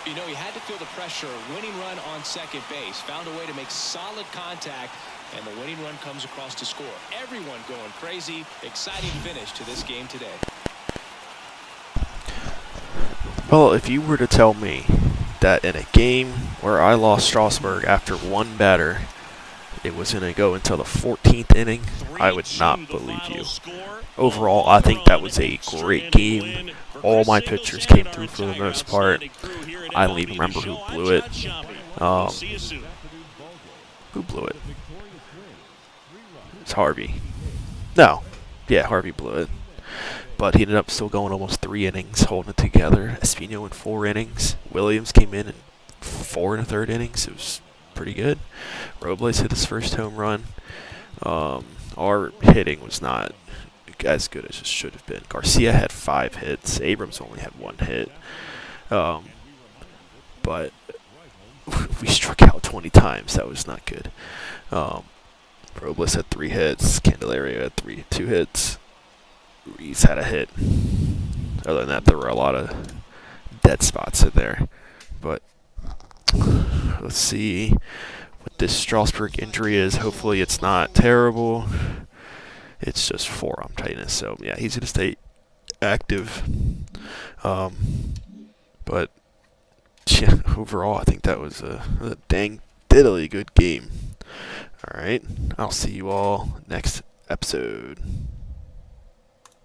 [SPEAKER 3] You know, he had to feel the pressure. Winning run on second base. Found a way to make solid contact, and the winning run comes across to score. Everyone going crazy. Exciting finish to this game today.
[SPEAKER 1] Well, if you were to tell me that in a game where I lost Strasburg after one batter, it was going to go until the 14th inning, I would not believe you. Overall, I think that was a great game. All my pitchers came through for the most part. I don't even remember who blew it. Who blew it? It's Harvey. No. Yeah, Harvey blew it. But he ended up still going almost 3 innings, holding it together. Espino in 4 innings. Williams came in 4 1/3 innings. It was pretty good. Robles hit his first home run. Our hitting was not as good as it should have been. Garcia had 5 hits. Abrams only had 1 hit. But we struck out 20 times. That was not good. Robles had 3 hits. Candelario had 2 hits. Ruiz had a hit. Other than that, there were a lot of dead spots in there. But let's see what this Strasburg injury is. Hopefully it's not terrible. It's just forearm tightness. So, yeah, he's going to stay active. But, yeah, overall, I think that was a dang diddly good game. All right. I'll see you all next episode.